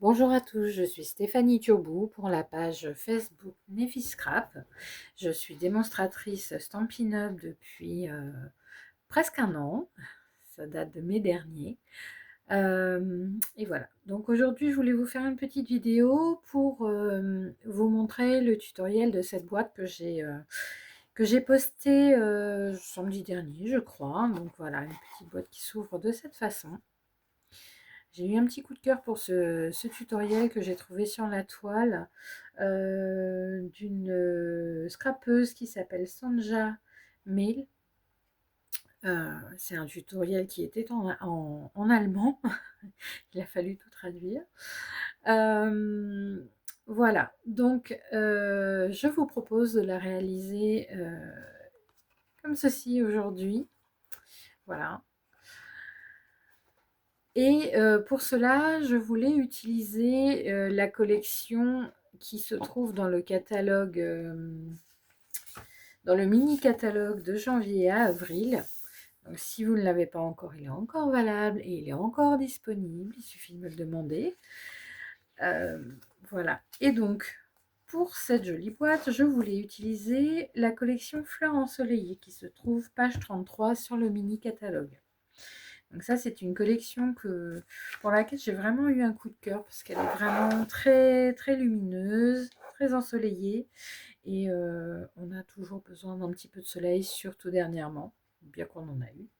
Bonjour à tous, je suis Stéphanie Thiaubou pour la page Facebook Scrap. Je suis démonstratrice Stampin' Up depuis presque un an, ça date de mai dernier. Et voilà, donc aujourd'hui je voulais vous faire une petite vidéo pour vous montrer le tutoriel de cette boîte que j'ai postée samedi dernier je crois. Donc voilà, une petite boîte qui s'ouvre de cette façon. J'ai eu un petit coup de cœur pour ce tutoriel que j'ai trouvé sur la toile d'une scrapeuse qui s'appelle Sanja Mail. C'est un tutoriel qui était en allemand. Il a fallu tout traduire. Voilà, donc je vous propose de la réaliser comme ceci aujourd'hui. Voilà. Et pour cela, je voulais utiliser la collection qui se trouve dans le catalogue, dans le mini catalogue de janvier à avril. Donc si vous ne l'avez pas encore, il est encore valable et il est encore disponible, il suffit de me le demander. Voilà, et donc pour cette jolie boîte, je voulais utiliser la collection Fleurs ensoleillées qui se trouve page 33 sur le mini catalogue. Donc ça, c'est une collection pour laquelle j'ai vraiment eu un coup de cœur parce qu'elle est vraiment très, très lumineuse, très ensoleillée. Et on a toujours besoin d'un petit peu de soleil, surtout dernièrement, bien qu'on en a eu.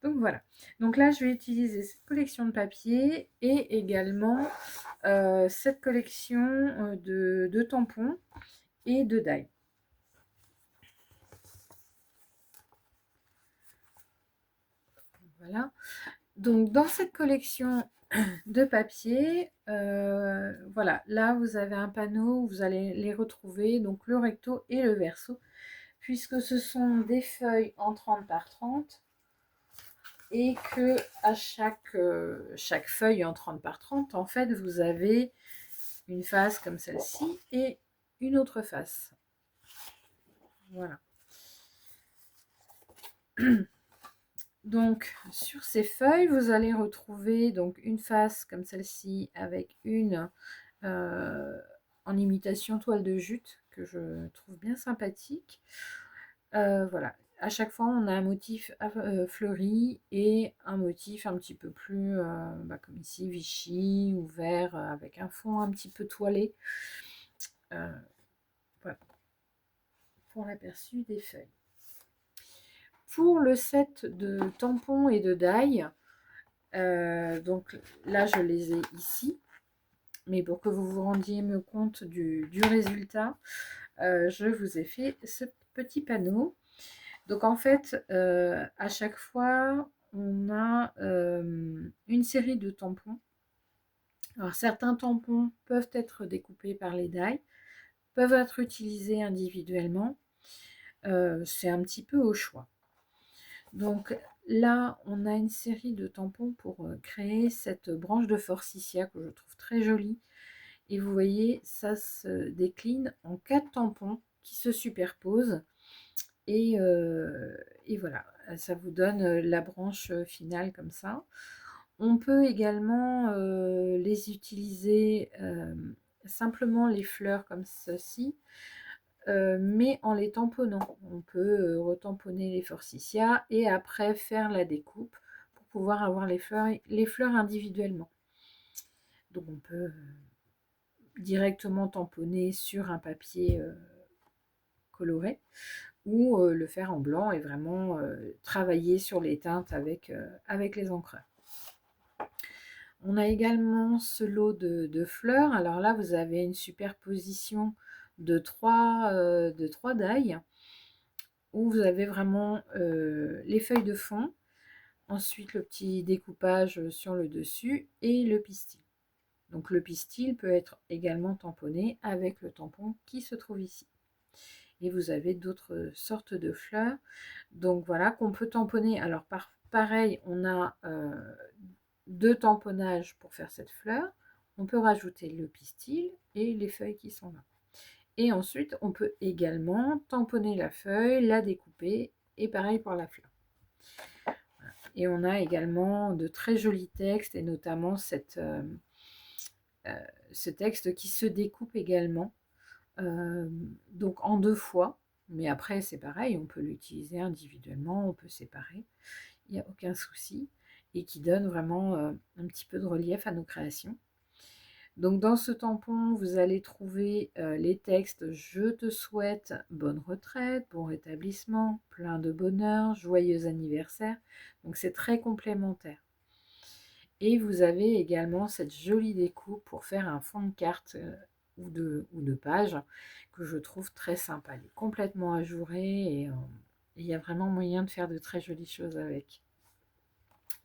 Donc voilà. Donc là, je vais utiliser cette collection de papier et également cette collection de tampons et de die. Voilà. Donc dans cette collection de papier, voilà, là vous avez un panneau où vous allez les retrouver, donc le recto et le verso, puisque ce sont des feuilles en 30 par 30 et que à chaque feuille en 30 par 30, en fait, vous avez une face comme celle-ci et une autre face. Voilà. Donc sur ces feuilles, vous allez retrouver donc une face comme celle-ci avec une en imitation toile de jute que je trouve bien sympathique. Voilà, à chaque fois on a un motif fleuri et un motif un petit peu plus comme ici Vichy ou vert avec un fond un petit peu toilé. Voilà, pour l'aperçu des feuilles. Pour le set de tampons et de die, donc là je les ai ici, mais pour que vous vous rendiez compte du résultat, je vous ai fait ce petit panneau. Donc en fait, à chaque fois, on a une série de tampons. Alors certains tampons peuvent être découpés par les die, peuvent être utilisés individuellement. C'est un petit peu au choix. Donc là, on a une série de tampons pour créer cette branche de forsythia que je trouve très jolie. Et vous voyez, ça se décline en 4 tampons qui se superposent. Et voilà, ça vous donne la branche finale comme ça. On peut également les utiliser simplement les fleurs comme ceci, mais en les tamponnant. On peut retamponner les forsythias et après faire la découpe pour pouvoir avoir les fleurs individuellement. Donc on peut directement tamponner sur un papier coloré ou le faire en blanc et vraiment travailler sur les teintes avec les encreurs. On a également ce lot de fleurs. Alors là, vous avez une superposition de trois die où vous avez vraiment les feuilles de fond, ensuite le petit découpage sur le dessus et le pistil. Donc le pistil peut être également tamponné avec le tampon qui se trouve ici. Et vous avez d'autres sortes de fleurs. Donc voilà, qu'on peut tamponner. Alors pareil, on a deux tamponnages pour faire cette fleur. On peut rajouter le pistil et les feuilles qui sont là. Et ensuite, on peut également tamponner la feuille, la découper, et pareil pour la fleur. Voilà. Et on a également de très jolis textes, et notamment ce texte qui se découpe également, donc en 2 fois. Mais après, c'est pareil, on peut l'utiliser individuellement, on peut séparer, il n'y a aucun souci, et qui donne vraiment un petit peu de relief à nos créations. Donc dans ce tampon, vous allez trouver les textes: je te souhaite bonne retraite, bon rétablissement, plein de bonheur, joyeux anniversaire. Donc c'est très complémentaire. Et vous avez également cette jolie découpe pour faire un fond de carte ou de page que je trouve très sympa. Elle est complètement ajourée, et il y a vraiment moyen de faire de très jolies choses avec.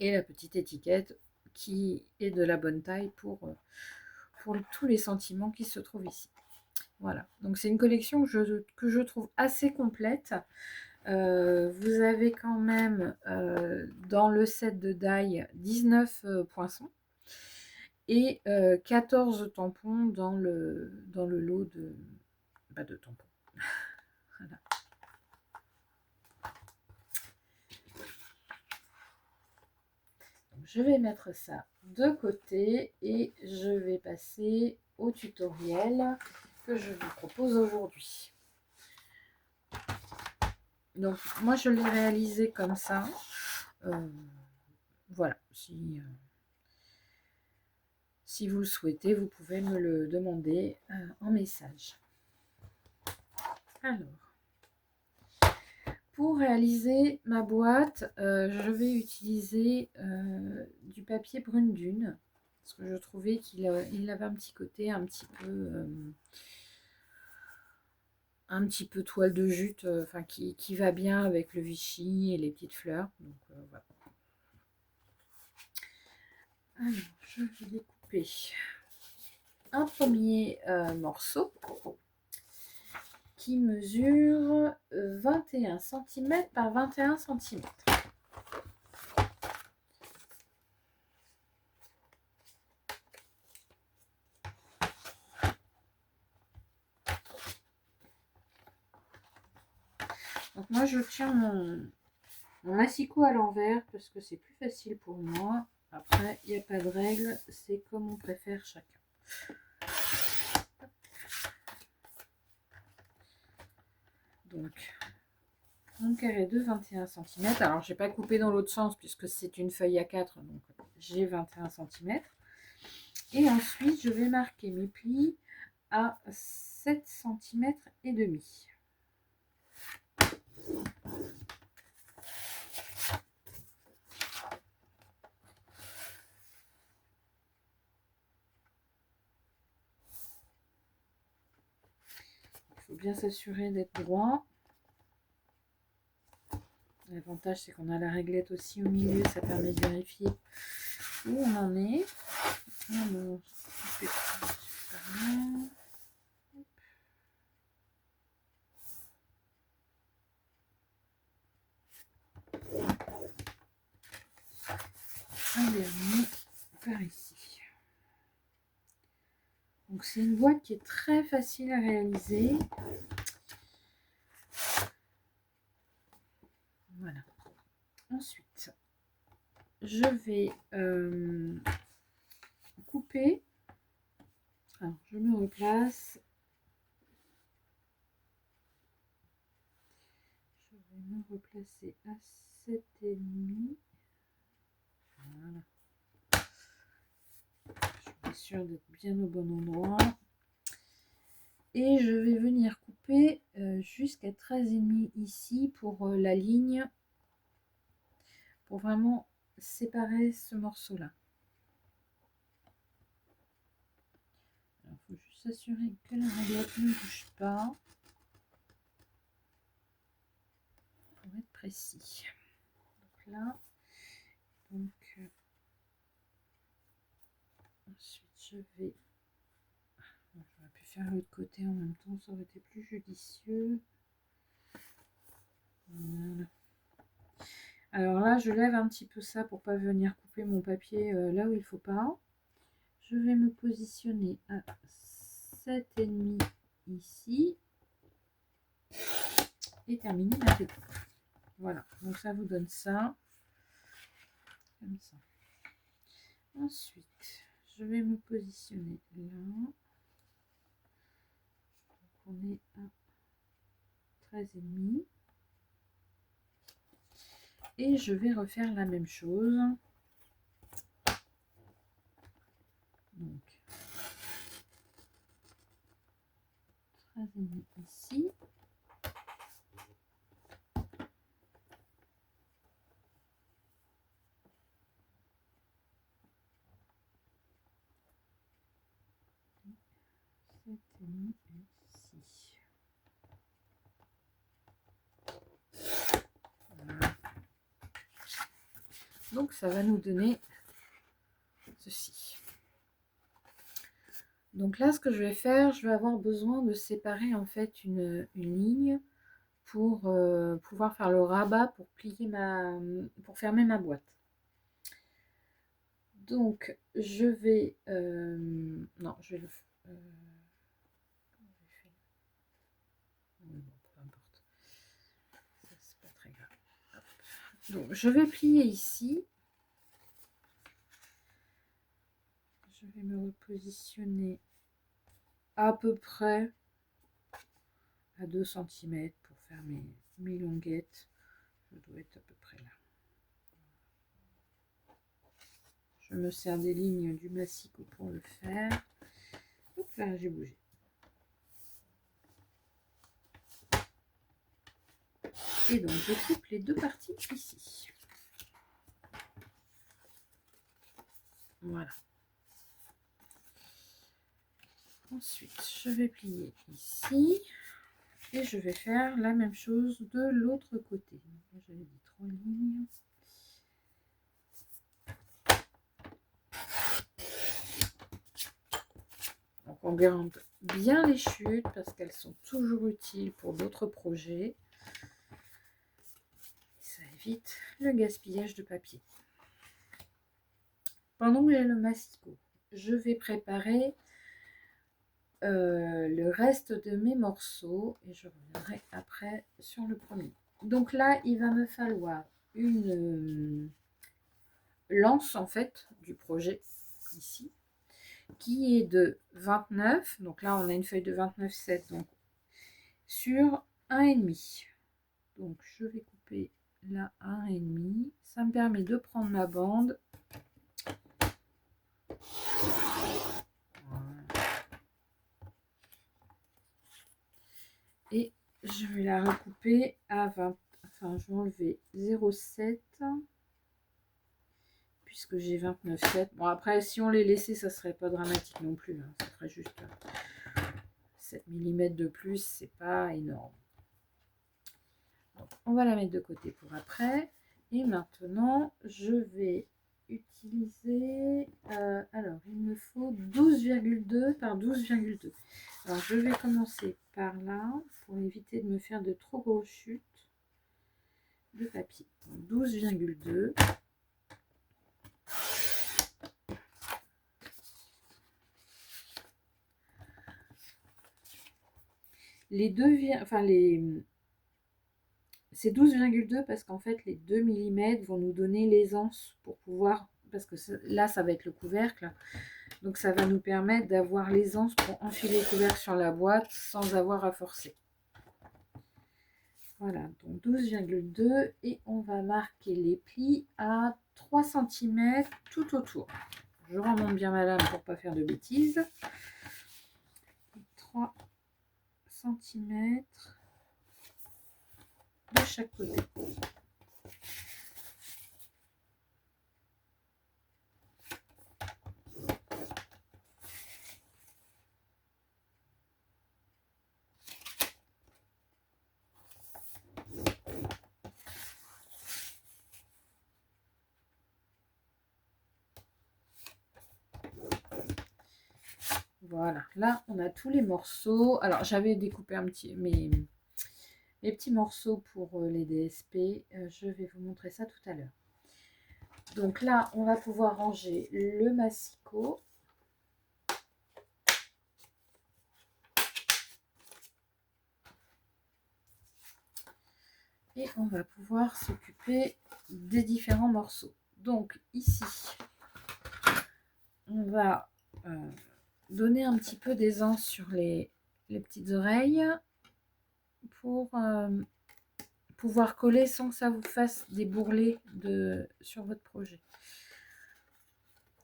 Et la petite étiquette qui est de la bonne taille pour tous les sentiments qui se trouvent ici. Voilà, donc c'est une collection que je trouve assez complète. Vous avez quand même dans le set de die 19 poinçons et 14 tampons dans le lot de tampons. Voilà. Donc, je vais mettre ça de côté et je vais passer au tutoriel que je vous propose aujourd'hui. Donc moi je l'ai réalisé comme ça. Voilà, si vous le souhaitez, vous pouvez me le demander en message. Alors, pour réaliser ma boîte, je vais utiliser du papier brune dune, parce que je trouvais qu'il avait un petit côté un petit peu toile de jute, enfin qui va bien avec le Vichy et les petites fleurs. Donc voilà. Alors, je vais découper un premier morceau qui mesure 21 cm par 21 cm. Donc moi je tiens mon massicot à l'envers parce que c'est plus facile pour moi. Après, il n'y a pas de règle, c'est comme on préfère chacun. Donc, mon carré de 21 cm. Alors, je n'ai pas coupé dans l'autre sens puisque c'est une feuille A4, donc j'ai 21 cm. Et ensuite, je vais marquer mes plis à 7 cm et demi. Il faut bien s'assurer d'être droit. L'avantage, c'est qu'on a la réglette aussi au milieu, ça permet de vérifier où on en est. Alors, un dernier par ici. Donc c'est une boîte qui est très facile à réaliser. Voilà. Ensuite, je vais couper. Alors, je me replace. Je vais me replacer à 7,5. Voilà. Je suis sûre d'être bien au bon endroit. Et je vais venir couper jusqu'à 13,5 ici pour la ligne, pour vraiment séparer ce morceau-là. Alors, il faut juste s'assurer que la réglette ne bouge pas pour être précis. Donc là, ensuite je vais... J'aurais pu faire l'autre côté en même temps, ça aurait été plus judicieux. Voilà. Alors là, je lève un petit peu ça pour pas venir couper mon papier là où il faut pas. Je vais me positionner à 7,5 ici et terminer ma découpe. Voilà, donc ça vous donne ça. comme ça. Ensuite, je vais me positionner là. Donc on est à 13,5. Et je vais refaire la même chose. Donc 13,5 ici. Ici. Voilà. Donc ça va nous donner ceci. Donc là, ce que je vais faire, je vais avoir besoin de séparer en fait une ligne pour pouvoir faire le rabat pour plier pour fermer ma boîte. Donc je vais non, je vais le bon, peu importe. C'est pas très grave. Hop. Donc je vais plier ici. Je vais me repositionner à peu près à 2 cm pour faire mes longuettes. Je dois être à peu près là. Je me sers des lignes du massicot pour le faire. Hop là, j'ai bougé. Et donc, je coupe les deux parties ici. Voilà. Ensuite, je vais plier ici. Et je vais faire la même chose de l'autre côté. J'avais dit 3 lignes. Donc, on garde bien les chutes parce qu'elles sont toujours utiles pour d'autres projets. Ça évite le gaspillage de papier. Pendant que j'ai le massicot, je vais préparer le reste de mes morceaux et je reviendrai après sur le premier. Donc là, il va me falloir une lance en fait du projet ici qui est de 29. Donc là, on a une feuille de 29,7 donc sur 1,5. Donc je vais couper là 1,5. Ça me permet de prendre ma bande. Et je vais la recouper à 20. Enfin, je vais enlever 0,7 puisque j'ai 29,7. Bon, après, si on les laissait, ça serait pas dramatique non plus. Hein. Ça ferait juste 7 mm de plus, c'est pas énorme. Donc, on va la mettre de côté pour après. Et maintenant, je vais utiliser... alors, il me faut 12,2 par 12,2. Alors, je vais commencer par là pour éviter de me faire de trop grosses chutes de papier. 12,2. Les deux, enfin c'est 12,2 parce qu'en fait les 2 mm vont nous donner l'aisance pour pouvoir, parce que là ça va être le couvercle, donc ça va nous permettre d'avoir l'aisance pour enfiler le couvercle sur la boîte sans avoir à forcer. Voilà, donc 12,2 et on va marquer les plis à 3 cm tout autour. Je remonte bien ma lame pour pas faire de bêtises. 3 cm de chaque côté. Voilà, là on a tous les morceaux. Alors j'avais découpé un petit mes petits morceaux pour les DSP. Je vais vous montrer ça tout à l'heure. Donc là, on va pouvoir ranger le massicot. Et on va pouvoir s'occuper des différents morceaux. Donc ici, on va donner un petit peu d'aisance sur les petites oreilles pour pouvoir coller sans que ça vous fasse des bourrelets sur votre projet.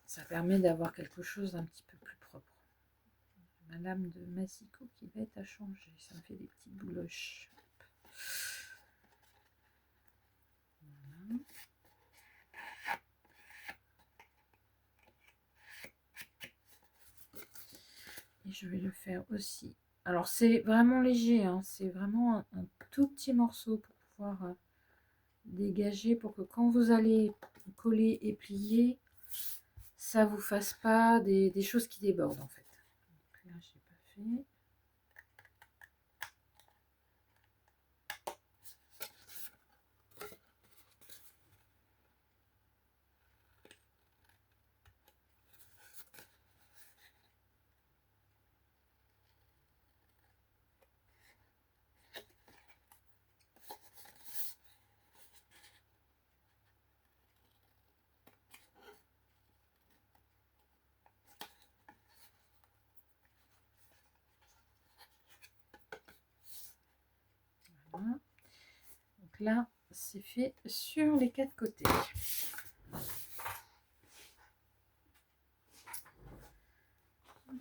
Ça permet d'avoir quelque chose d'un petit peu plus propre. Ma lame de massicot qui va être à changer. Ça me fait des petites bouloches. Voilà. Et je vais le faire aussi. Alors c'est vraiment léger, hein, c'est vraiment un tout petit morceau pour pouvoir dégager, pour que quand vous allez coller et plier, ça vous fasse pas des choses qui débordent en fait. Donc là j'ai pas fait. Voilà. Donc là c'est fait sur les 4 côtés.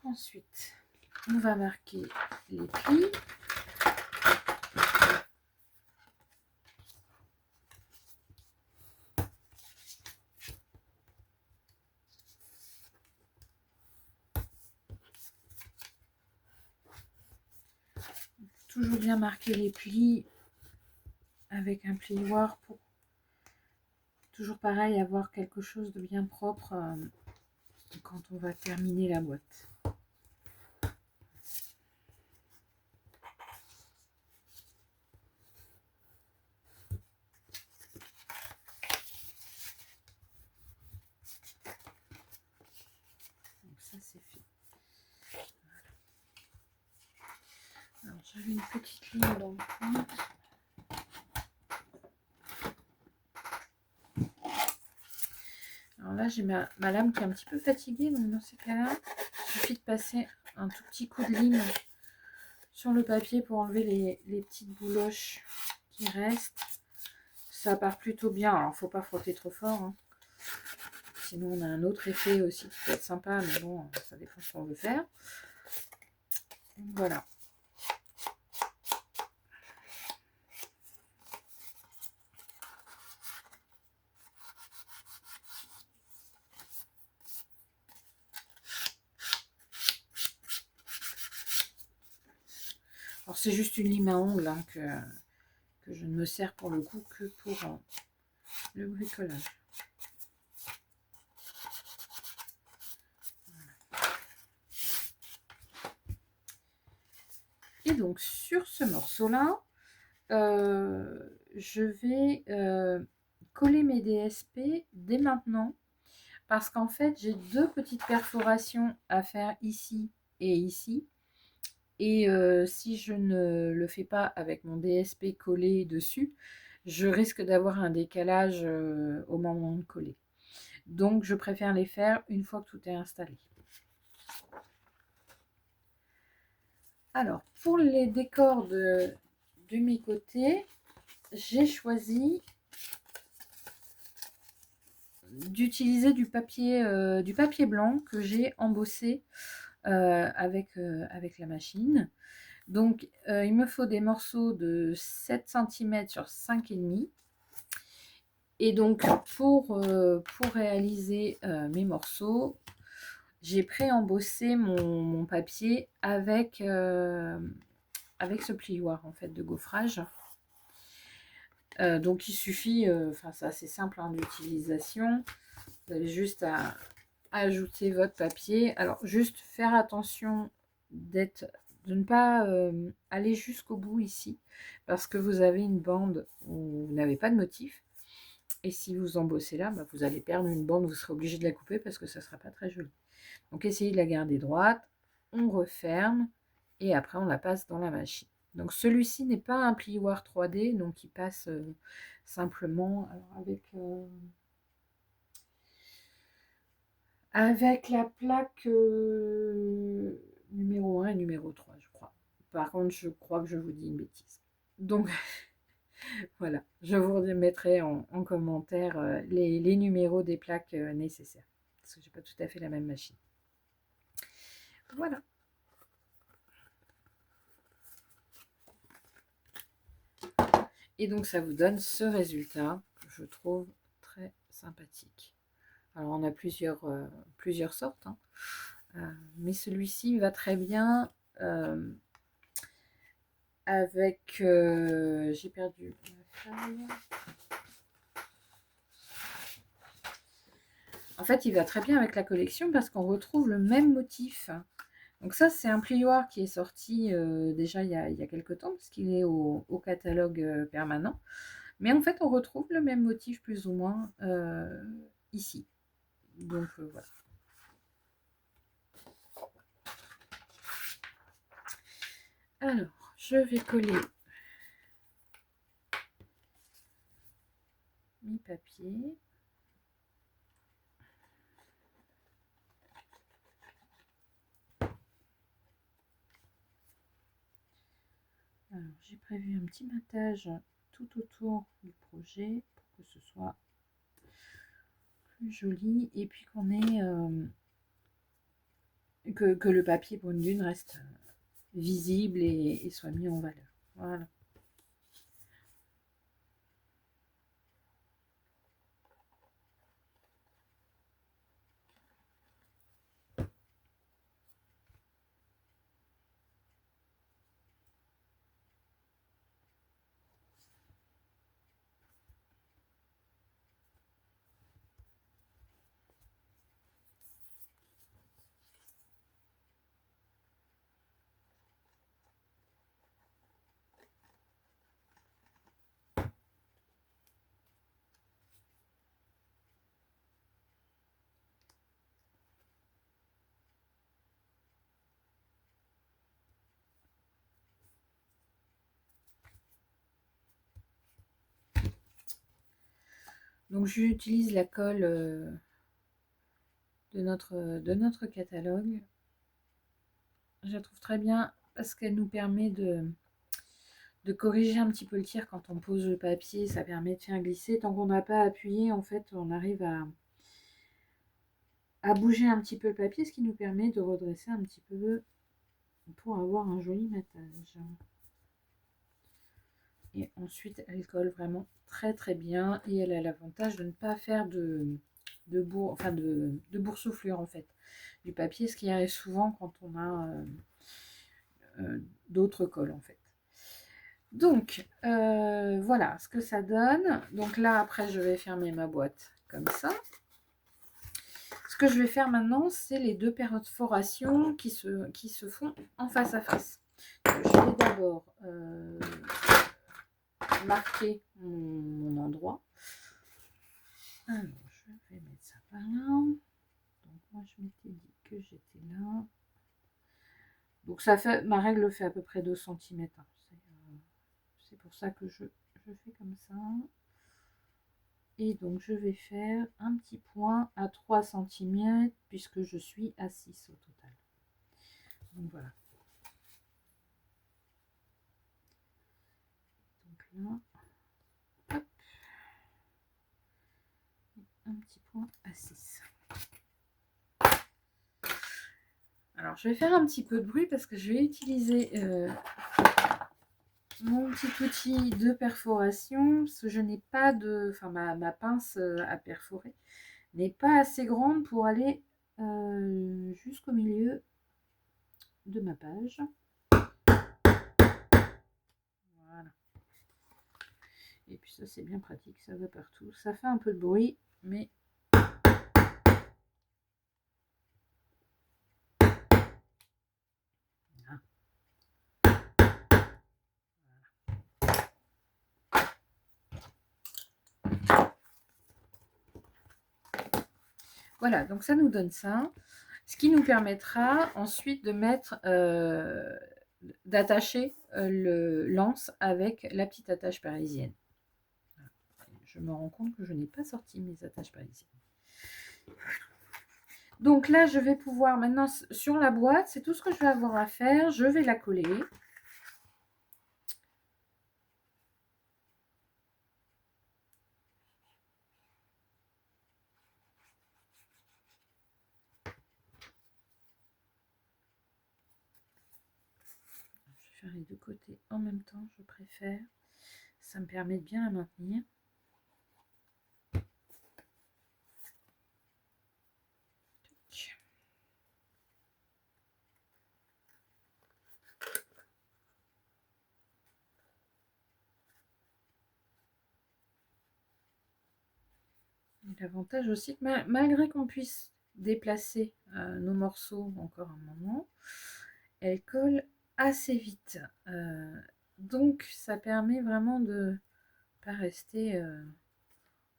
Ensuite, on va marquer les plis. Toujours bien marquer les plis avec un plioir pour toujours pareil avoir quelque chose de bien propre quand on va terminer la boîte. Donc ça c'est fait. Voilà. Alors j'avais une petite ligne dans le coin. Alors là j'ai ma lame qui est un petit peu fatiguée, donc dans ces cas-là, il suffit de passer un tout petit coup de ligne sur le papier pour enlever les petites bouloches qui restent. Ça part plutôt bien. Alors faut pas frotter trop fort, hein. Sinon on a un autre effet aussi qui peut être sympa, mais bon, ça dépend ce qu'on veut faire. Donc, voilà. Alors c'est juste une lime à ongles hein, que je ne me sers pour le coup que pour le bricolage. Et donc sur ce morceau-là, je vais coller mes DSP dès maintenant parce qu'en fait j'ai 2 petites perforations à faire ici et ici. Et si je ne le fais pas avec mon DSP collé dessus, je risque d'avoir un décalage au moment de coller. Donc je préfère les faire une fois que tout est installé. Alors pour les décors de mes côtés, j'ai choisi d'utiliser du papier blanc que j'ai embossé avec la machine. Donc il me faut des morceaux de 7 cm sur 5,5. Et donc pour réaliser mes morceaux, j'ai pré-embossé mon papier avec ce plioir en fait de gaufrage. Donc il suffit, enfin c'est assez simple hein, d'utilisation. Vous avez juste à ajouter votre papier. Alors juste faire attention de ne pas aller jusqu'au bout ici, parce que vous avez une bande où vous n'avez pas de motif. Et si vous embossez là, bah, vous allez perdre une bande, vous serez obligé de la couper parce que ça ne sera pas très joli. Donc essayez de la garder droite, on referme et après on la passe dans la machine. Donc celui-ci n'est pas un plioir 3D, donc il passe simplement alors avec avec la plaque numéro 1 et numéro 3, je crois. Par contre, je crois que je vous dis une bêtise. Donc, voilà, je vous mettrai en commentaire les numéros des plaques nécessaires. Parce que j'ai pas tout à fait la même machine. Voilà. Et donc, ça vous donne ce résultat que je trouve très sympathique. Alors, on a plusieurs sortes, hein. Mais celui-ci va très bien avec... j'ai perdu ma feuille. En fait, il va très bien avec la collection parce qu'on retrouve le même motif. Donc ça, c'est un plioir qui est sorti déjà il y a quelques temps, parce qu'il est au catalogue permanent. Mais en fait, on retrouve le même motif plus ou moins ici. Donc voilà. Alors, je vais coller mes papiers. Alors, j'ai prévu un petit matage tout autour du projet pour que ce soit plus joli et puis qu'on ait que le papier pour une dune reste visible et soit mis en valeur. Voilà. Donc j'utilise la colle de notre catalogue. Je la trouve très bien parce qu'elle nous permet de corriger un petit peu le tir quand on pose le papier. Ça permet de faire glisser. Tant qu'on n'a pas appuyé, en fait, on arrive à bouger un petit peu le papier, ce qui nous permet de redresser un petit peu pour avoir un joli matage. Et ensuite, elle colle vraiment très très bien et elle a l'avantage de ne pas faire de boursouflure en fait du papier, ce qui arrive souvent quand on a d'autres colles en fait. Donc voilà ce que ça donne. Donc là après je vais fermer ma boîte comme ça. Ce que je vais faire maintenant, c'est les deux perforations qui se font en face à face. Donc, je vais d'abord marquer mon endroit. Alors, je vais mettre ça par là. Donc, moi, je m'étais dit que j'étais là. Donc, ça fait, ma règle fait à peu près 2 cm. C'est pour ça que je fais comme ça. Et donc, je vais faire un petit point à 3 cm puisque je suis à 6 au total. Donc, voilà. Donc là, hop, un petit point à 6. Alors, je vais faire un petit peu de bruit parce que je vais utiliser mon petit outil de perforation, parce que je n'ai pas de... Enfin, ma pince à perforer n'est pas assez grande pour aller jusqu'au milieu de ma page. Voilà. Et puis ça, c'est bien pratique, ça va partout. Ça fait un peu de bruit, mais... Voilà, donc ça nous donne ça. Ce qui nous permettra ensuite de mettre... d'attacher le lance avec la petite attache parisienne. Je me rends compte que je n'ai pas sorti mes attaches parisiennes. Donc là, je vais pouvoir maintenant, sur la boîte, c'est tout ce que je vais avoir à faire. Je vais la coller. Je vais faire les deux côtés en même temps, je préfère. Ça me permet de bien la maintenir. L'avantage aussi que malgré qu'on puisse déplacer nos morceaux encore un moment, elle colle assez vite. Donc ça permet vraiment de pas rester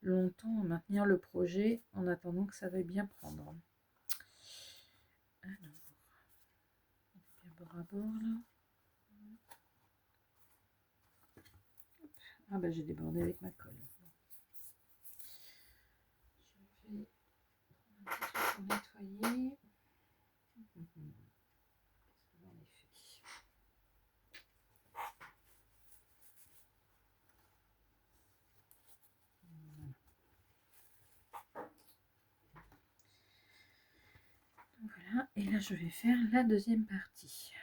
longtemps à maintenir le projet en attendant que ça veuille bien prendre. Alors, bien bord à bord là. Ah bah j'ai débordé avec ma colle. Je vais prendre un petit truc pour nettoyer. Voilà, et là je vais faire la deuxième partie.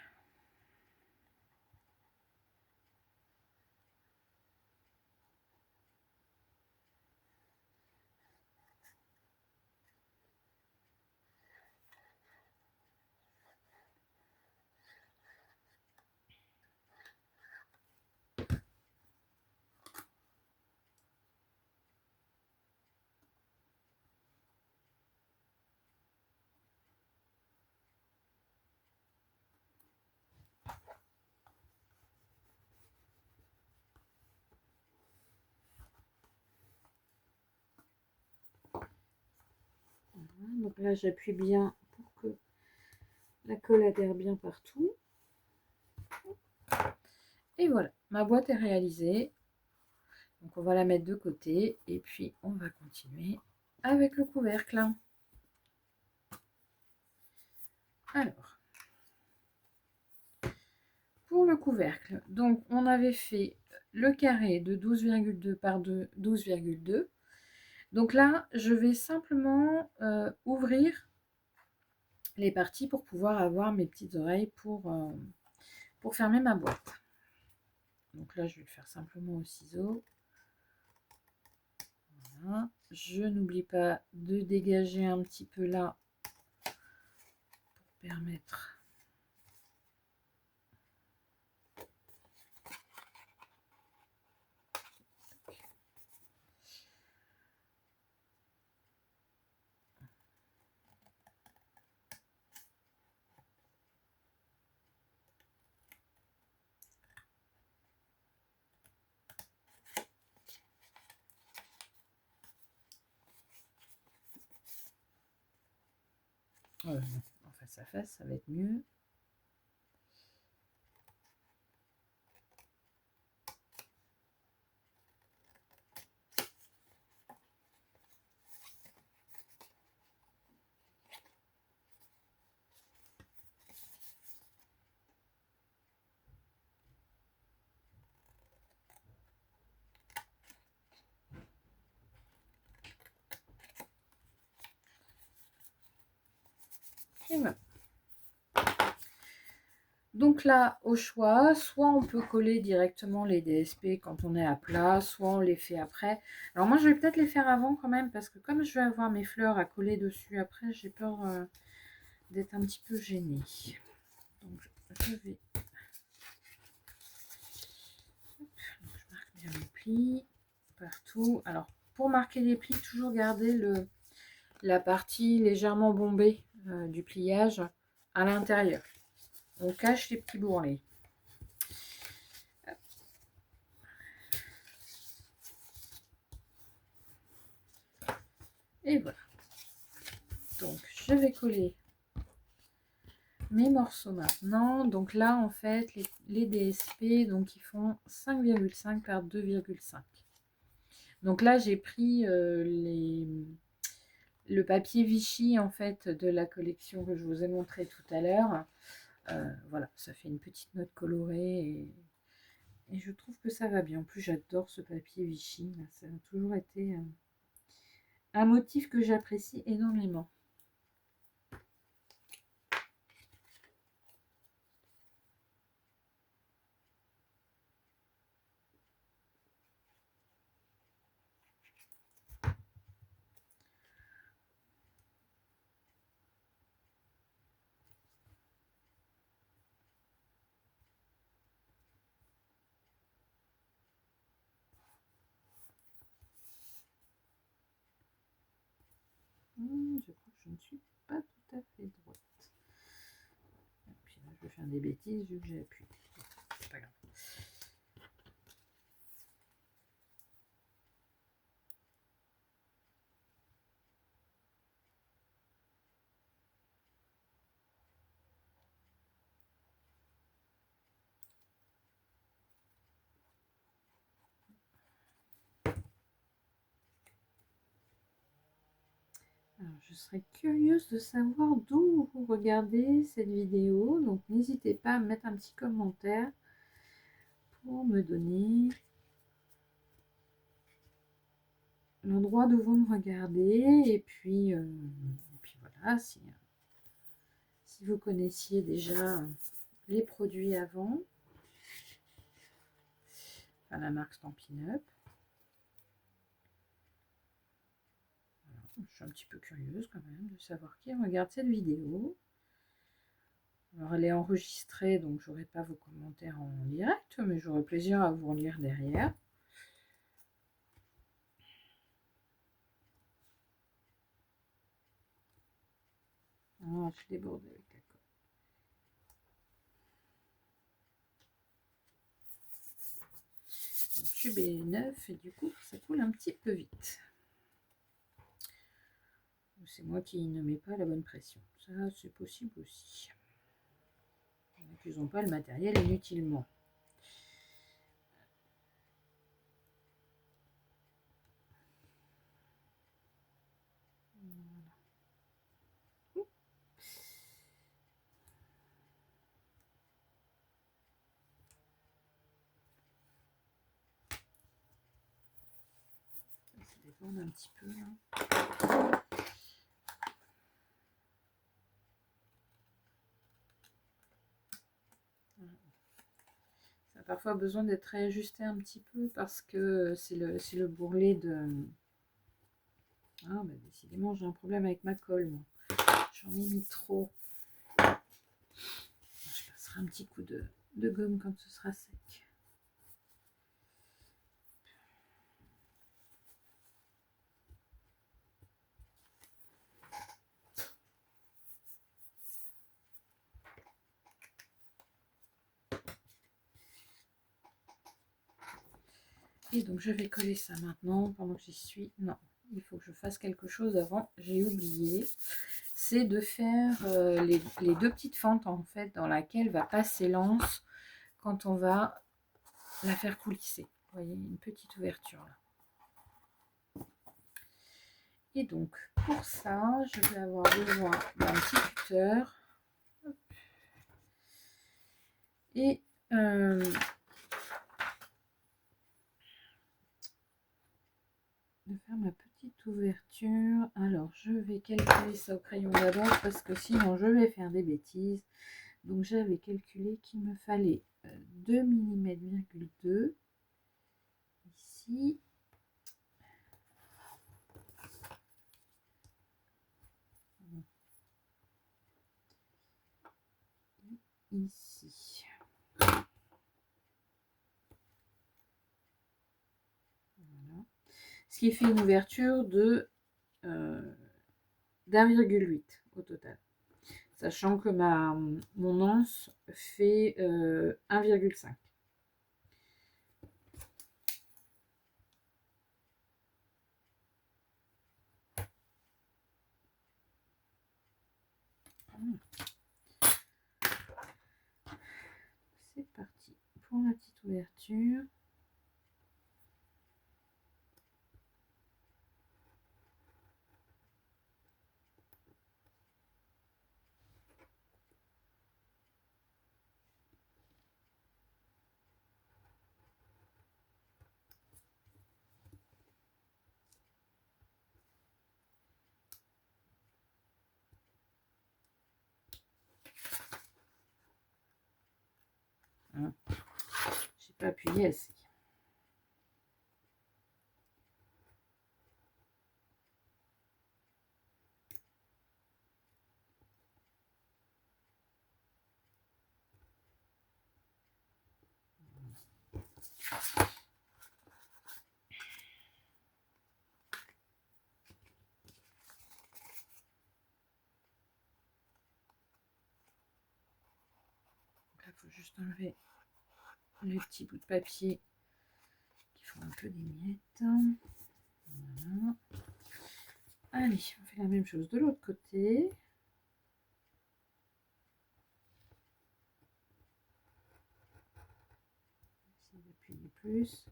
Donc là j'appuie bien pour que la colle adhère bien partout. Et voilà, ma boîte est réalisée. Donc on va la mettre de côté et puis on va continuer avec le couvercle. Alors, pour le couvercle, donc on avait fait le carré de 12,2 par 12,2. Donc là, je vais simplement ouvrir les parties pour pouvoir avoir mes petites oreilles pour fermer ma boîte. Donc là, je vais le faire simplement au ciseau. Voilà. Je n'oublie pas de dégager un petit peu là pour permettre en face à face, ça va être mieux. Et voilà. Donc là, au choix, soit on peut coller directement les DSP quand on est à plat, soit on les fait après. Alors moi, je vais peut-être les faire avant quand même, parce que comme je vais avoir mes fleurs à coller dessus après, j'ai peur d'être un petit peu gênée. Donc je vais... Donc, je marque bien les plis partout. Alors, pour marquer les plis, toujours garder la partie légèrement bombée du pliage à l'intérieur. On cache les petits bourrelets. Et voilà. Donc, je vais coller mes morceaux maintenant. Donc là, en fait, les DSP, donc ils font 5,5 par 2,5. Donc là, j'ai pris le papier Vichy en fait de la collection que je vous ai montré tout à l'heure. Voilà, ça fait une petite note colorée et je trouve que ça va bien. En plus, j'adore ce papier Vichy. Ça a toujours été un motif que j'apprécie énormément. Je crois que je ne suis pas tout à fait droite. Et puis là, je vais faire des bêtises vu que j'ai appuyé. C'est pas grave. Alors, je serais curieuse de savoir d'où vous regardez cette vidéo. Donc, n'hésitez pas à mettre un petit commentaire pour me donner l'endroit d'où vous me regardez. Et puis voilà, si vous connaissiez déjà les produits avant, enfin, la marque Stampin' Up. Je suis un petit peu curieuse quand même de savoir qui regarde cette vidéo. Alors elle est enregistrée, donc j'aurai pas vos commentaires en direct, mais j'aurai plaisir à vous en lire derrière. Ah, je suis débordée avec la colle. Le tube est neuf et du coup ça coule un petit peu vite. C'est moi qui ne mets pas la bonne pression. Ça, c'est possible aussi. N'accusons pas le matériel inutilement. Ça déborde un petit peu là. Ça a parfois besoin d'être réajusté un petit peu parce que c'est le bourrelet de... Ah, bah décidément, j'ai un problème avec ma colle. J'en ai mis trop. Je passerai un petit coup de gomme quand ce sera sec. Et donc je vais coller ça maintenant pendant que j'y suis. Non, il faut que je fasse quelque chose avant. J'ai oublié. C'est de faire les deux petites fentes en fait dans laquelle va passer l'anse quand on va la faire coulisser. Vous voyez, une petite ouverture là. Et donc pour ça, je vais avoir besoin d'un petit cutter et de faire ma petite ouverture. Alors je vais calculer ça au crayon d'abord parce que sinon je vais faire des bêtises. Donc j'avais calculé qu'il me fallait 2 mm,2 ici. Ici. Voilà. Ce qui fait une ouverture de d'1,8 au total. Sachant que mon anse fait 1,5. C'est parti pour la petite ouverture. Hein. J'ai pas appuyé assez. Il faut juste enlever les petits bouts de papier qui font un peu des miettes. Voilà. Allez, on fait la même chose de l'autre côté. Essayer d'appuyer plus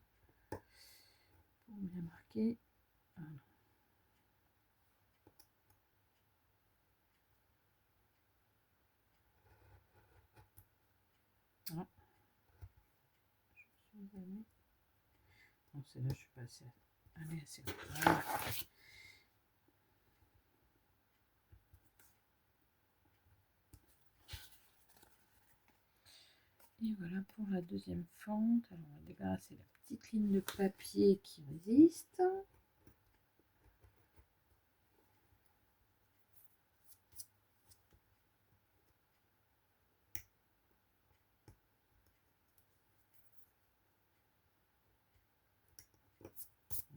pour bien marquer. Voilà. Ah. Je suis allée. Non, celle-là, je suis pas assez. Allez, assez. Voilà. Et voilà pour la deuxième fente. Alors, on va débarrasser la petite ligne de papier qui résiste.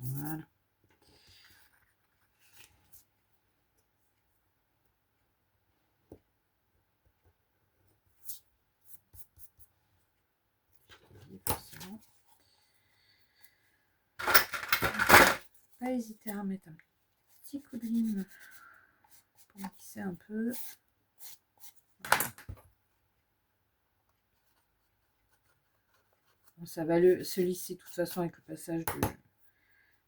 Voilà. Pas hésiter à remettre un petit coup de lime pour lisser un peu. Bon, ça va se lisser de toute façon avec le passage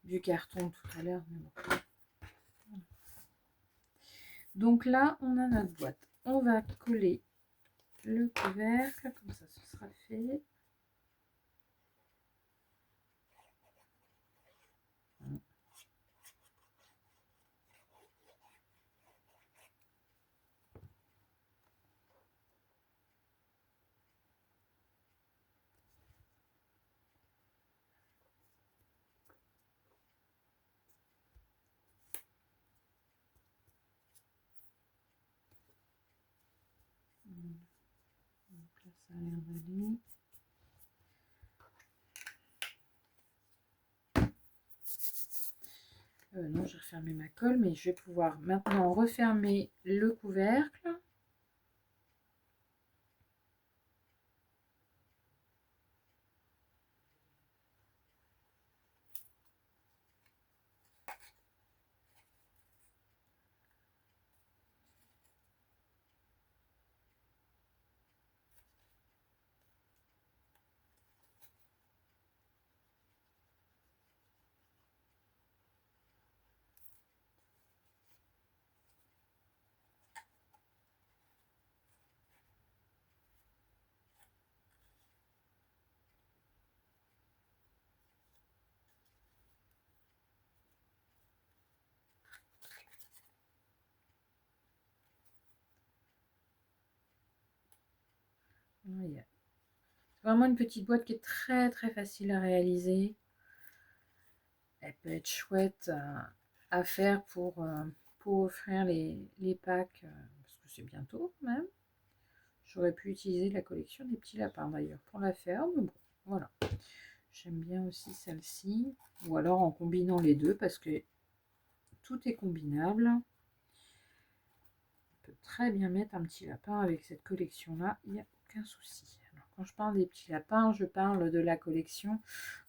du carton tout à l'heure. Bon. Donc là, on a notre boîte. On va coller le couvercle, comme ça ce sera fait. Donc là, ça a l'air d'aller. Non, j'ai refermé ma colle, mais je vais pouvoir maintenant refermer le couvercle. C'est vraiment une petite boîte qui est très très facile à réaliser. Elle peut être chouette à faire pour offrir les packs, parce que c'est bientôt même. J'aurais pu utiliser la collection des petits lapins d'ailleurs pour la faire, mais bon, voilà. J'aime bien aussi celle-ci, ou alors en combinant les deux, parce que tout est combinable. On peut très bien mettre un petit lapin avec cette collection-là, il n'y a aucun souci. Alors, quand je parle des petits lapins, je parle de la collection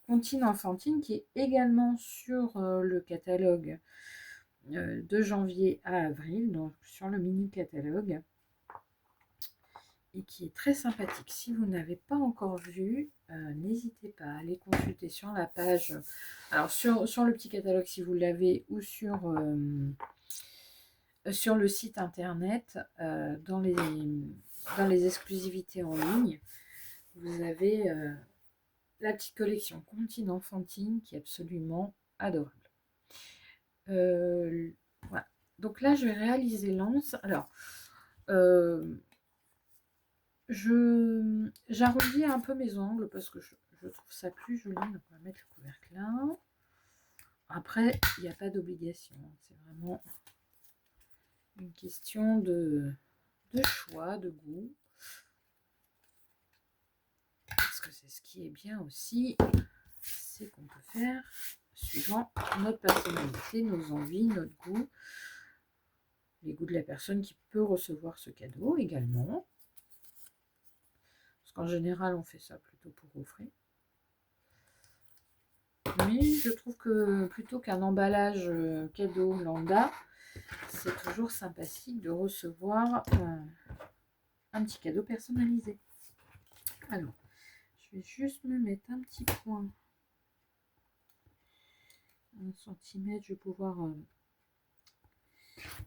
Comptine Enfantine, qui est également sur le catalogue de janvier à avril, donc sur le mini catalogue, et qui est très sympathique. Si vous n'avez pas encore vu, n'hésitez pas à aller consulter sur la page, alors sur le petit catalogue si vous l'avez, ou sur le site internet, dans les exclusivités en ligne, vous avez la petite collection Comptine Enfantine qui est absolument adorable. Voilà. Donc là, je vais réaliser l'anse. Alors, j'arrondis un peu mes angles parce que je trouve ça plus joli. Donc on va mettre le couvercle là. Après, il n'y a pas d'obligation. C'est vraiment une question de choix, de goût. Parce que c'est ce qui est bien aussi, c'est qu'on peut faire suivant notre personnalité, nos envies, notre goût, les goûts de la personne qui peut recevoir ce cadeau également. Parce qu'en général, on fait ça plutôt pour offrir. Mais je trouve que plutôt qu'un emballage cadeau lambda, c'est toujours sympathique de recevoir un petit cadeau personnalisé. Alors, je vais juste me mettre un petit point. 1 centimètre, je vais pouvoir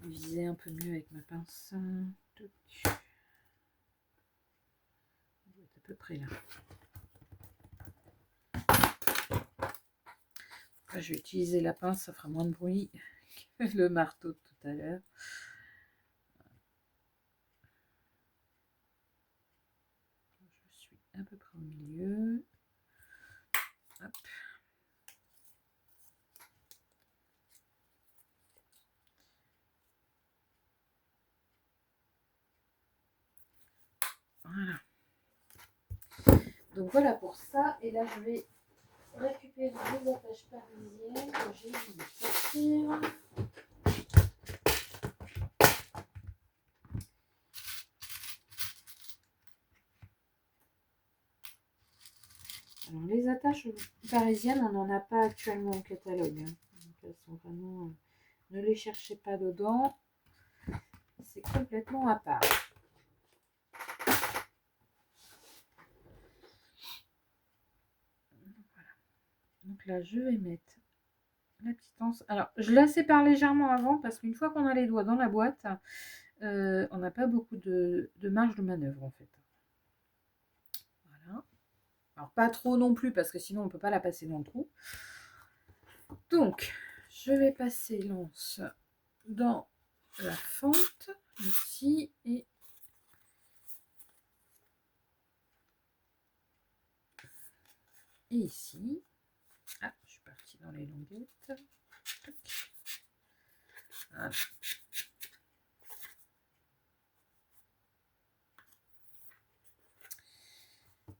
viser un peu mieux avec ma pince. On doit être à peu près là. Après, je vais utiliser la pince, ça fera moins de bruit que le marteau de tout à l'heure. Je suis à peu près au milieu. Hop. Voilà. Donc voilà pour ça. Et là, je vais récupérer les attaches parisiennes que j'ai mis sortir. Alors, les attaches parisiennes, on n'en a pas actuellement au catalogue. Hein. Donc, elles sont vraiment... ne les cherchez pas dedans. C'est complètement à part. Voilà. Donc là, je vais mettre la petite anse. Alors, je la sépare légèrement avant parce qu'une fois qu'on a les doigts dans la boîte, on n'a pas beaucoup de marge de manœuvre en fait. Voilà. Alors, pas trop non plus parce que sinon on ne peut pas la passer dans le trou. Donc, je vais passer l'anse dans la fente ici et ici. Ah, je suis partie dans les longuettes. Voilà.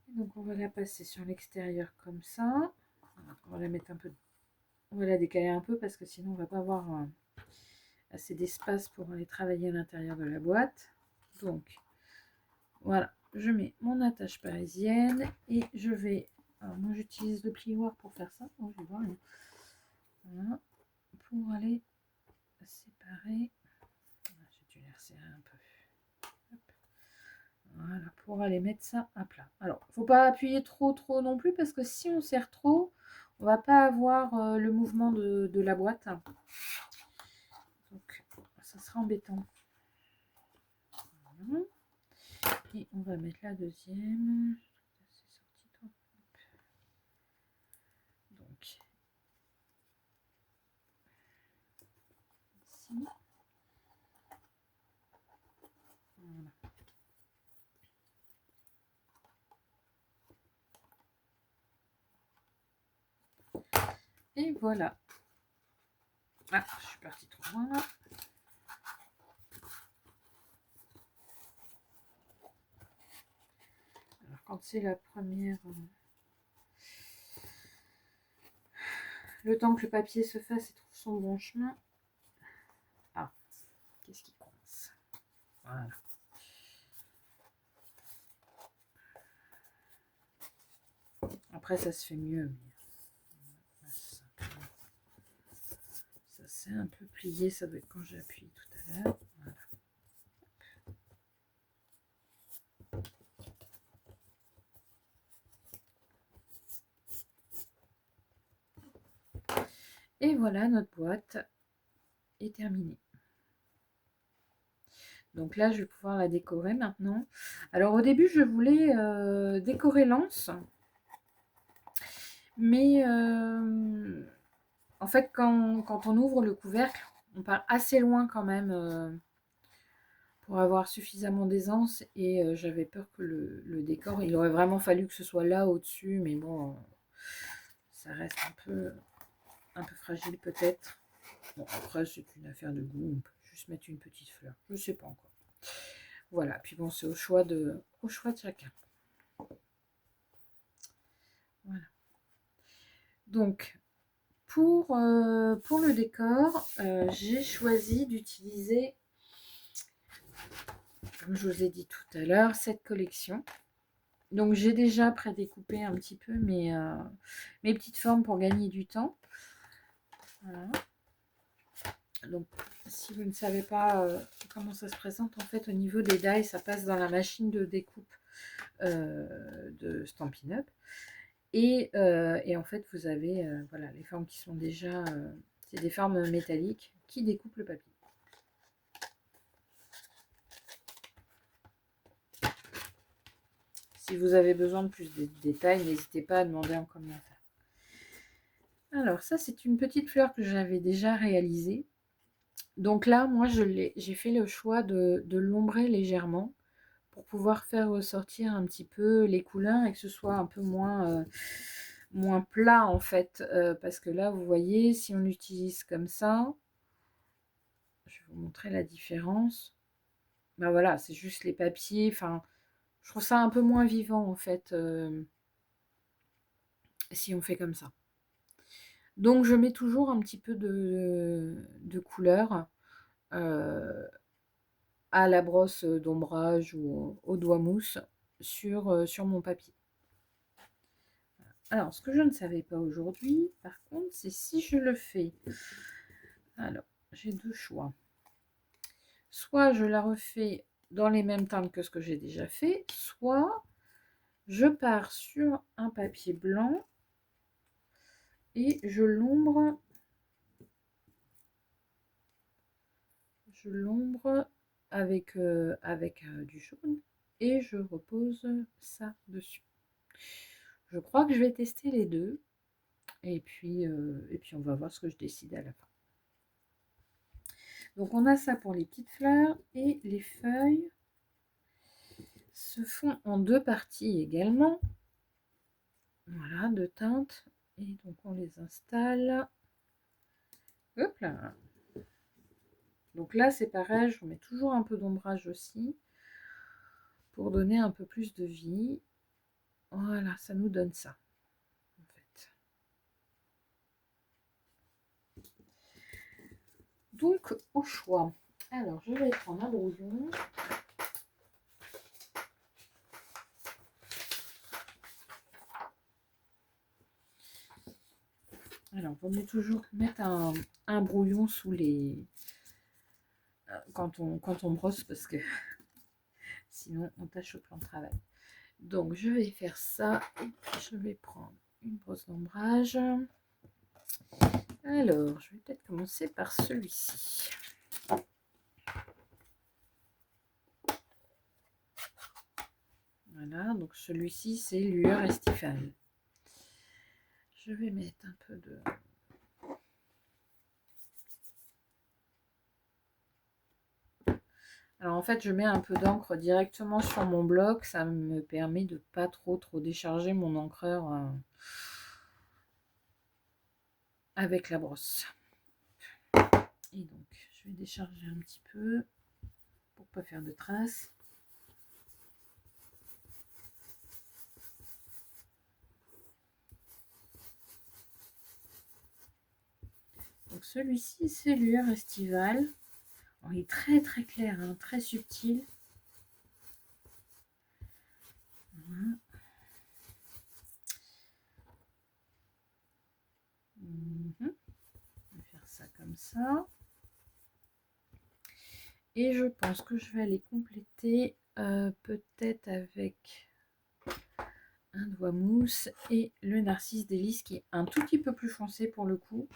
Donc on va la passer sur l'extérieur comme ça. On va la mettre un peu, on va la décaler un peu parce que sinon on va pas avoir assez d'espace pour aller travailler à l'intérieur de la boîte. Donc voilà, je mets mon attache parisienne et je vais, alors moi j'utilise le plioir pour faire ça. Oh, je vais voir, hein. Voilà, pour aller séparer. J'ai dû les resserrer un peu. Hop. Voilà, pour aller mettre ça à plat. Alors, faut pas appuyer trop non plus parce que si on serre trop, on va pas avoir le mouvement de la boîte. Donc, ça sera embêtant. Voilà. Et on va mettre la deuxième. Donc, ici. Voilà. Et voilà. Ah, je suis partie trop loin là. Alors, quand c'est la première... le temps que le papier se fasse et trouve son bon chemin. Ah, qu'est-ce qui coince? Voilà. Après, ça se fait mieux. Mais... ça s'est un peu plié. Ça doit être quand j'ai appuyé tout à l'heure. Voilà. Et voilà, notre boîte est terminée. Donc là, je vais pouvoir la décorer maintenant. Alors au début, je voulais décorer l'anse. Mais en fait, quand on ouvre le couvercle, on part assez loin quand même pour avoir suffisamment d'aisance et j'avais peur que le décor, il aurait vraiment fallu que ce soit là au-dessus, mais bon, ça reste un peu fragile peut-être. Bon, après, c'est une affaire de goût, on peut juste mettre une petite fleur, je sais pas encore. Voilà, puis bon, c'est au choix de chacun. Voilà. Donc, pour le décor, j'ai choisi d'utiliser, comme je vous ai dit tout à l'heure, cette collection. Donc, j'ai déjà prédécoupé un petit peu mes petites formes pour gagner du temps. Voilà. Donc, si vous ne savez pas comment ça se présente, en fait, au niveau des dies, ça passe dans la machine de découpe de Stampin' Up. Et en fait, vous avez voilà, les formes qui sont déjà... c'est des formes métalliques qui découpent le papier. Si vous avez besoin de plus de détails, n'hésitez pas à demander en commentaire. Alors, ça, c'est une petite fleur que j'avais déjà réalisée. Donc là, moi, j'ai fait le choix de l'ombrer légèrement pour pouvoir faire ressortir un petit peu les couleurs et que ce soit un peu moins plat, en fait. Parce que là, vous voyez, si on utilise comme ça, je vais vous montrer la différence. Ben voilà, c'est juste les papiers. Enfin, je trouve ça un peu moins vivant, en fait, si on fait comme ça. Donc, je mets toujours un petit peu de couleur à la brosse d'ombrage ou au doigt mousse sur mon papier. Alors, ce que je ne savais pas aujourd'hui, par contre, c'est si je le fais. Alors, j'ai deux choix. Soit je la refais dans les mêmes teintes que ce que j'ai déjà fait, soit je pars sur un papier blanc et je l'ombre avec, du jaune et je repose ça dessus. Je crois que je vais tester les deux et puis on va voir ce que je décide à la fin. Donc on a ça pour les petites fleurs et les feuilles se font en deux parties également. Voilà, deux teintes. Et donc on les installe. Hop là. Donc là c'est pareil, je mets toujours un peu d'ombrage aussi pour donner un peu plus de vie. Voilà, ça nous donne ça en fait. Donc au choix. Alors je vais prendre un brouillon. Alors, il vaut mieux toujours mettre un brouillon sous les... quand on brosse parce que sinon on tâche au plan de travail. Donc, je vais faire ça et puis je vais prendre une brosse d'ombrage. Alors, je vais peut-être commencer par celui-ci. Voilà, donc celui-ci, c'est lueur estivale. Je vais mettre un peu de... Alors en fait, je mets un peu d'encre directement sur mon bloc. Ça me permet de pas trop décharger mon encreur avec la brosse. Et donc, je vais décharger un petit peu pour pas faire de traces. Donc celui-ci, c'est lueur estivale. Alors, il est très très clair, hein, très subtil. Voilà. Je vais faire ça comme ça. Et je pense que je vais aller compléter peut-être avec un doigt mousse et le narcisse délice qui est un tout petit peu plus foncé pour le coup.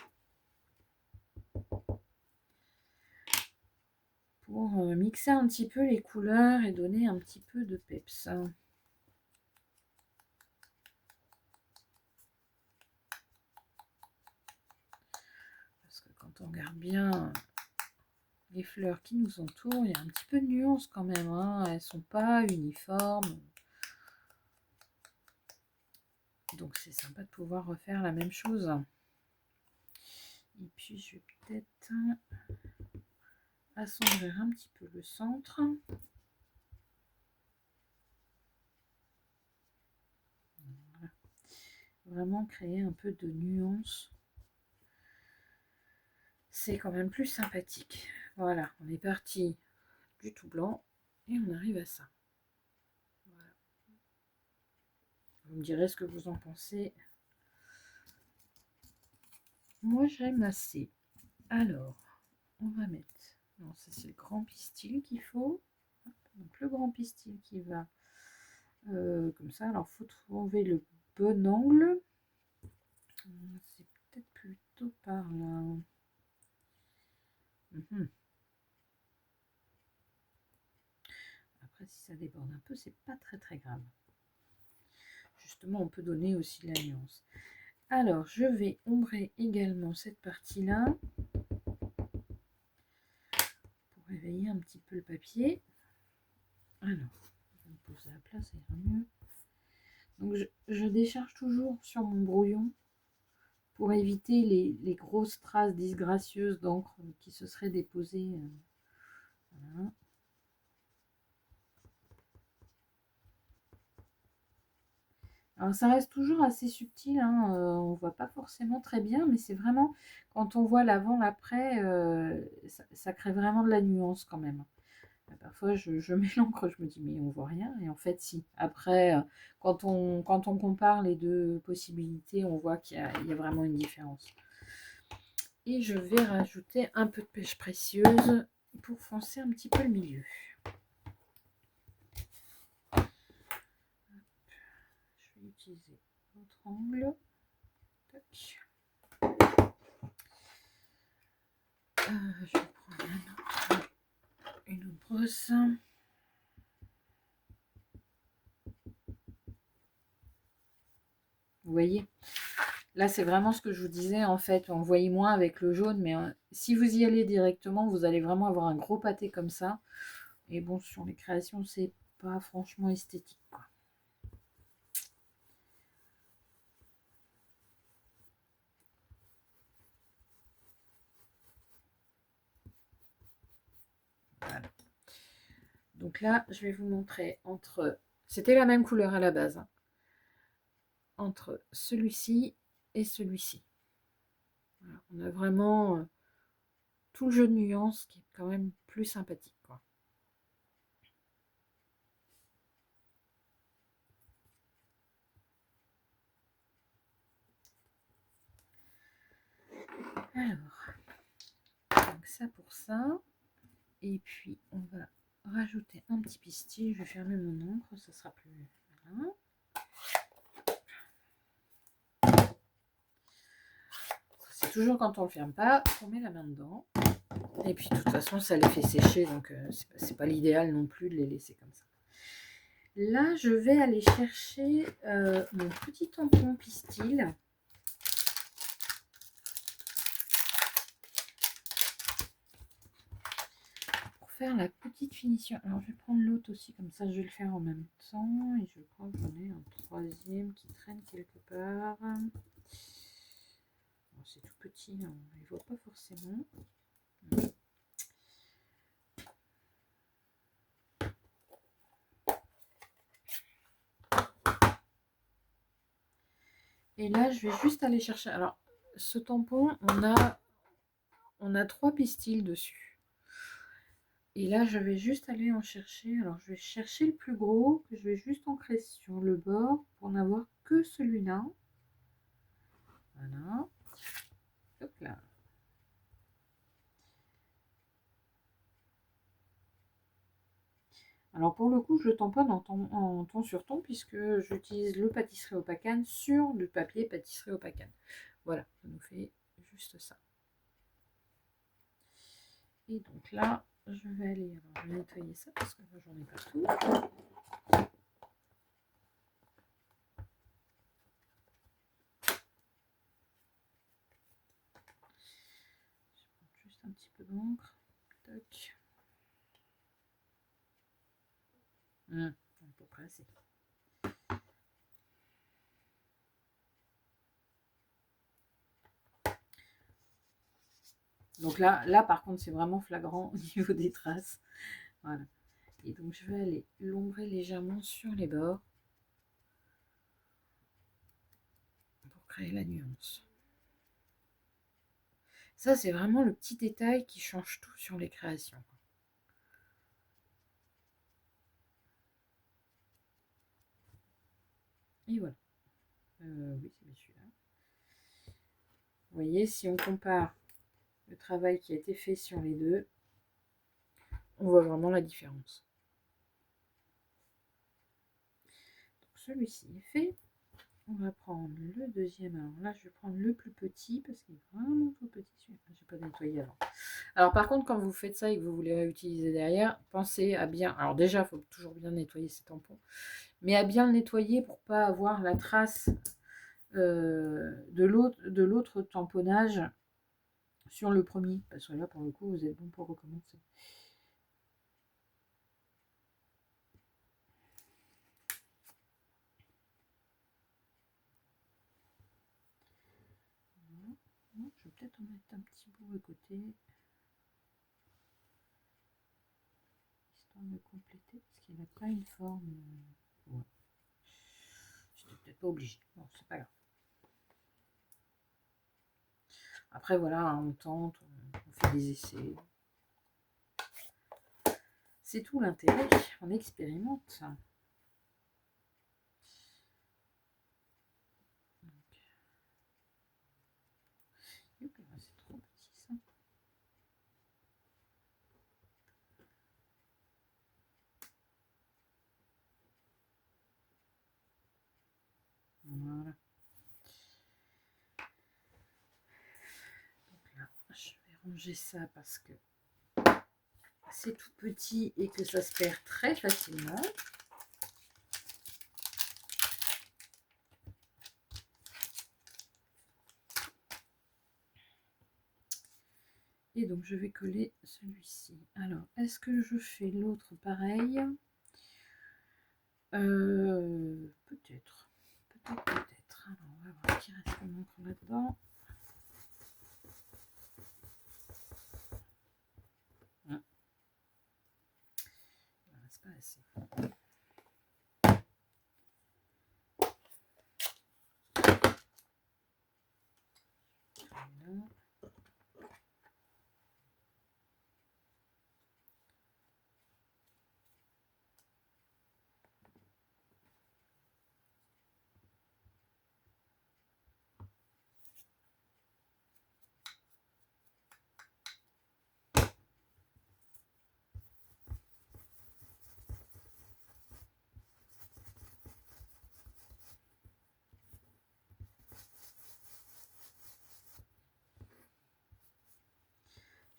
Pour mixer un petit peu les couleurs et donner un petit peu de peps. Parce que quand on regarde bien les fleurs qui nous entourent, il y a un petit peu de nuance quand même, hein. Elles ne sont pas uniformes. Donc c'est sympa de pouvoir refaire la même chose. Et puis je vais peut-être assombrir un petit peu le centre. Voilà. Vraiment créer un peu de nuance. C'est quand même plus sympathique. Voilà, on est parti du tout blanc et on arrive à ça. Voilà. Vous me direz ce que vous en pensez. Moi j'aime assez. Alors, on va mettre... Non, ça c'est le grand pistil qu'il faut. Donc le grand pistil qui va comme ça. Alors, il faut trouver le bon angle. C'est peut-être plutôt par là. Après, si ça déborde un peu, c'est pas très grave. Justement, on peut donner aussi de la nuance. Alors, je vais ombrer également cette partie-là pour réveiller un petit peu le papier. Alors, je vais me poser à plat, ça ira mieux. Donc, je décharge toujours sur mon brouillon pour éviter les grosses traces disgracieuses d'encre qui se seraient déposées. Voilà. Alors ça reste toujours assez subtil, hein, on ne voit pas forcément très bien, mais c'est vraiment, quand on voit l'avant, l'après, ça crée vraiment de la nuance quand même. Parfois je mets l'encre, je me dis mais on voit rien, et en fait si. Après, quand on compare les deux possibilités, on voit qu'il y a vraiment une différence. Et je vais rajouter un peu de pêche précieuse pour foncer un petit peu le milieu. Je vais utiliser l'autre angle. Tac. Je vais prendre une autre brosse. Vous voyez, là c'est vraiment ce que je vous disais, en fait, on voyait moins avec le jaune, mais si vous y allez directement, vous allez vraiment avoir un gros pâté comme ça. Et bon, sur les créations, c'est pas franchement esthétique, quoi. Voilà. Donc là, je vais vous montrer entre... C'était la même couleur à la base, hein, entre celui-ci et celui-ci. Voilà, on a vraiment tout le jeu de nuances qui est quand même plus sympathique, quoi. Alors, donc ça pour ça. Et puis, on va rajouter un petit pistil. Je vais fermer mon encre, ça sera plus... Voilà. C'est toujours quand on ne le ferme pas, on met la main dedans. Et puis, de toute façon, ça les fait sécher, donc c'est pas l'idéal non plus de les laisser comme ça. Là, je vais aller chercher mon petit tampon pistil. Pour faire la petite finition. Alors, je vais prendre l'autre aussi, comme ça, je vais le faire en même temps. Et je crois que j'en ai un troisième qui traîne quelque part. C'est tout petit, hein, on ne les voit pas forcément. Et là, je vais juste aller chercher. Alors, ce tampon, on a 3 pistils dessus. Et là, je vais juste aller en chercher. Alors, je vais chercher le plus gros, que je vais juste ancrer sur le bord pour n'avoir que celui-là. Voilà. Hop là. Alors, pour le coup, je ne tends pas en ton sur ton, puisque j'utilise le pâtisserie au pacane sur du papier pâtisserie au pacane. Voilà, ça nous fait juste ça. Et donc là, je vais aller, alors je vais nettoyer ça parce que moi j'en ai partout. Je prends juste un petit peu d'encre. Toc. À peu près assez. Donc là par contre, c'est vraiment flagrant au niveau des traces. Voilà. Et donc, je vais aller l'ombrer légèrement sur les bords pour créer la nuance. Ça, c'est vraiment le petit détail qui change tout sur les créations. Et voilà. Oui, c'est bien celui-là. Vous voyez, si on compare le travail qui a été fait sur les deux, on voit vraiment la différence. Donc celui-ci est fait. On va prendre le deuxième. Alors là, je vais prendre le plus petit parce qu'il est vraiment tout petit. Celui-là, je n'ai pas nettoyé avant. Alors par contre, quand vous faites ça et que vous voulez réutiliser derrière, pensez à bien... Alors déjà, il faut toujours bien nettoyer ces tampons. Mais à bien le nettoyer pour ne pas avoir la trace de l'autre tamponnage sur le premier. Parce que là, pour le coup, vous êtes bon pour recommencer. Je vais peut-être en mettre un petit bout à côté. Histoire de compléter, parce qu'il n'a pas une forme... Ouais. Je n'étais peut-être pas obligée. Bon, c'est pas grave. Après, voilà, on tente, on fait des essais. C'est tout l'intérêt, on expérimente. C'est trop petit ça. Voilà. Donc là, je vais ranger ça parce que c'est tout petit et que ça se perd très facilement. Et donc je vais coller celui-ci. Alors, est-ce que je fais l'autre pareil? Peut-être. Peut-être. Alors, on va voir qui reste mon encre là-dedans. C'est pas assez. Voilà.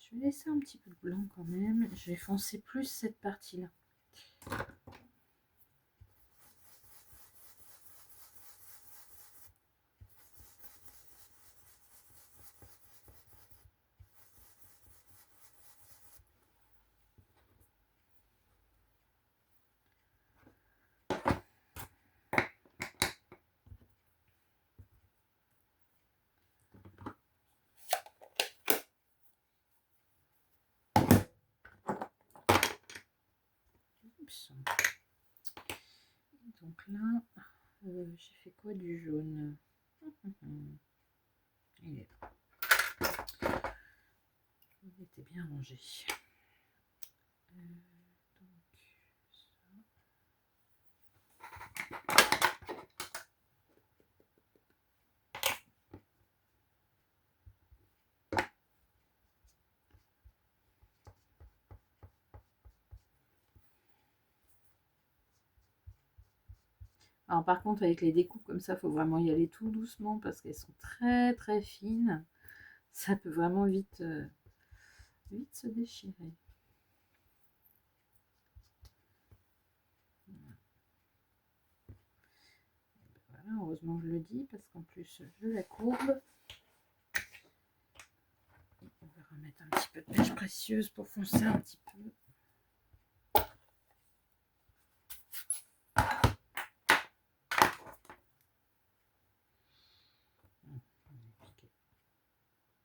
Je vais laisser un petit peu de blanc quand même. Je vais foncer plus cette partie-là. Oups. Donc là, j'ai fait quoi du jaune? Il est là. Il était bien rangé. Alors par contre, avec les découpes comme ça, il faut vraiment y aller tout doucement parce qu'elles sont très très fines. Ça peut vraiment vite se déchirer. Voilà, heureusement que je le dis parce qu'en plus je la courbe. On va remettre un petit peu de pêche précieuse pour foncer un petit peu.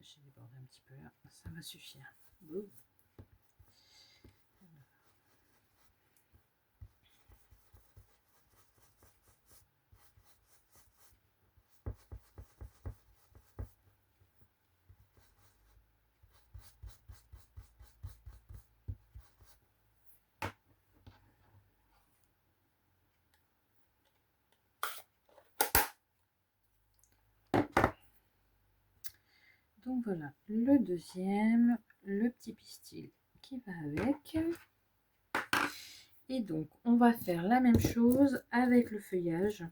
J'ai débordé un petit peu là, ça va suffire. Ouh. Donc voilà, le deuxième, le petit pistil qui va avec. Et donc, on va faire la même chose avec le feuillage.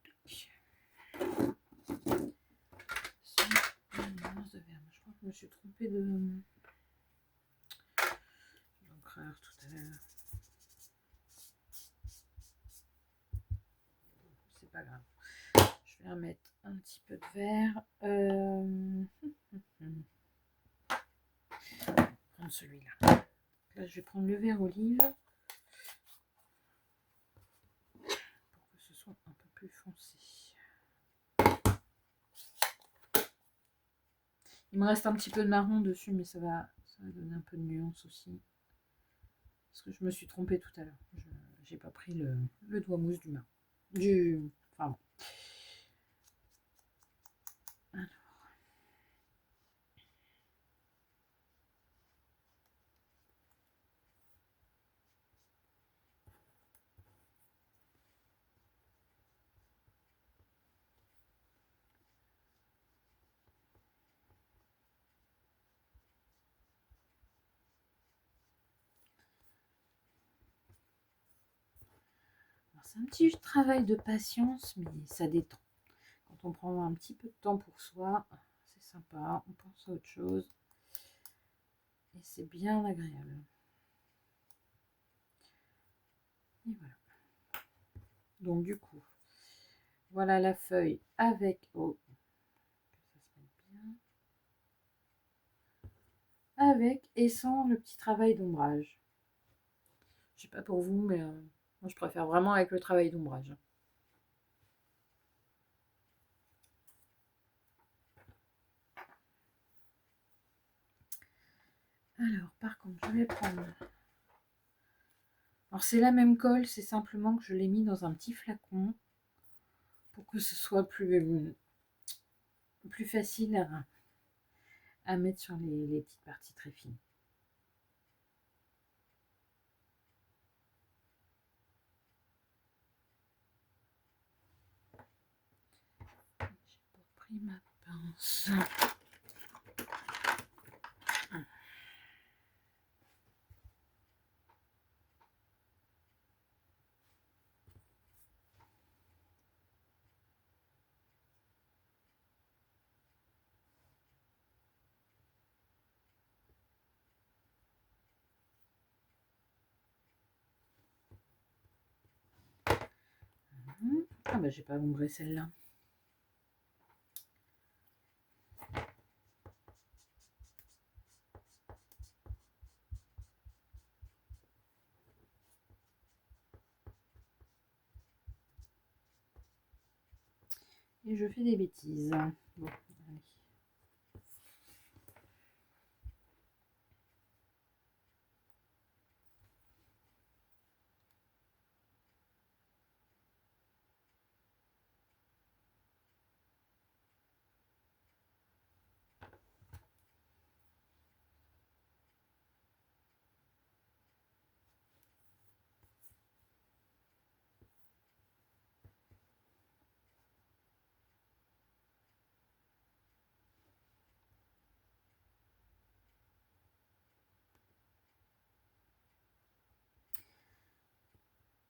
Je crois que je me suis trompée d'encreur tout à l'heure. C'est pas grave. Je vais remettre un petit peu de vert. Prendre celui-là. Là, je vais prendre le vert olive pour que ce soit un peu plus foncé. Il me reste un petit peu de marron dessus, mais ça va donner un peu de nuance aussi. Parce que je me suis trompée tout à l'heure. J'ai pas pris le doigt mousse du marron. Enfin bon. Alors. C'est un petit travail de patience, mais ça détend. Quand on prend un petit peu de temps pour soi, c'est sympa, on pense à autre chose. Et c'est bien agréable. Et voilà. Donc du coup, voilà la feuille avec... Oh, que ça se mette bien. Avec et sans le petit travail d'ombrage. Je sais pas pour vous, mais moi je préfère vraiment avec le travail d'ombrage. Alors, par contre, je vais prendre... Alors, c'est la même colle, c'est simplement que je l'ai mis dans un petit flacon pour que ce soit plus facile à mettre sur les petites parties très fines. J'ai pas pris ma pince. Ah bah j'ai pas ombré celle-là. Et je fais des bêtises. Bon, allez.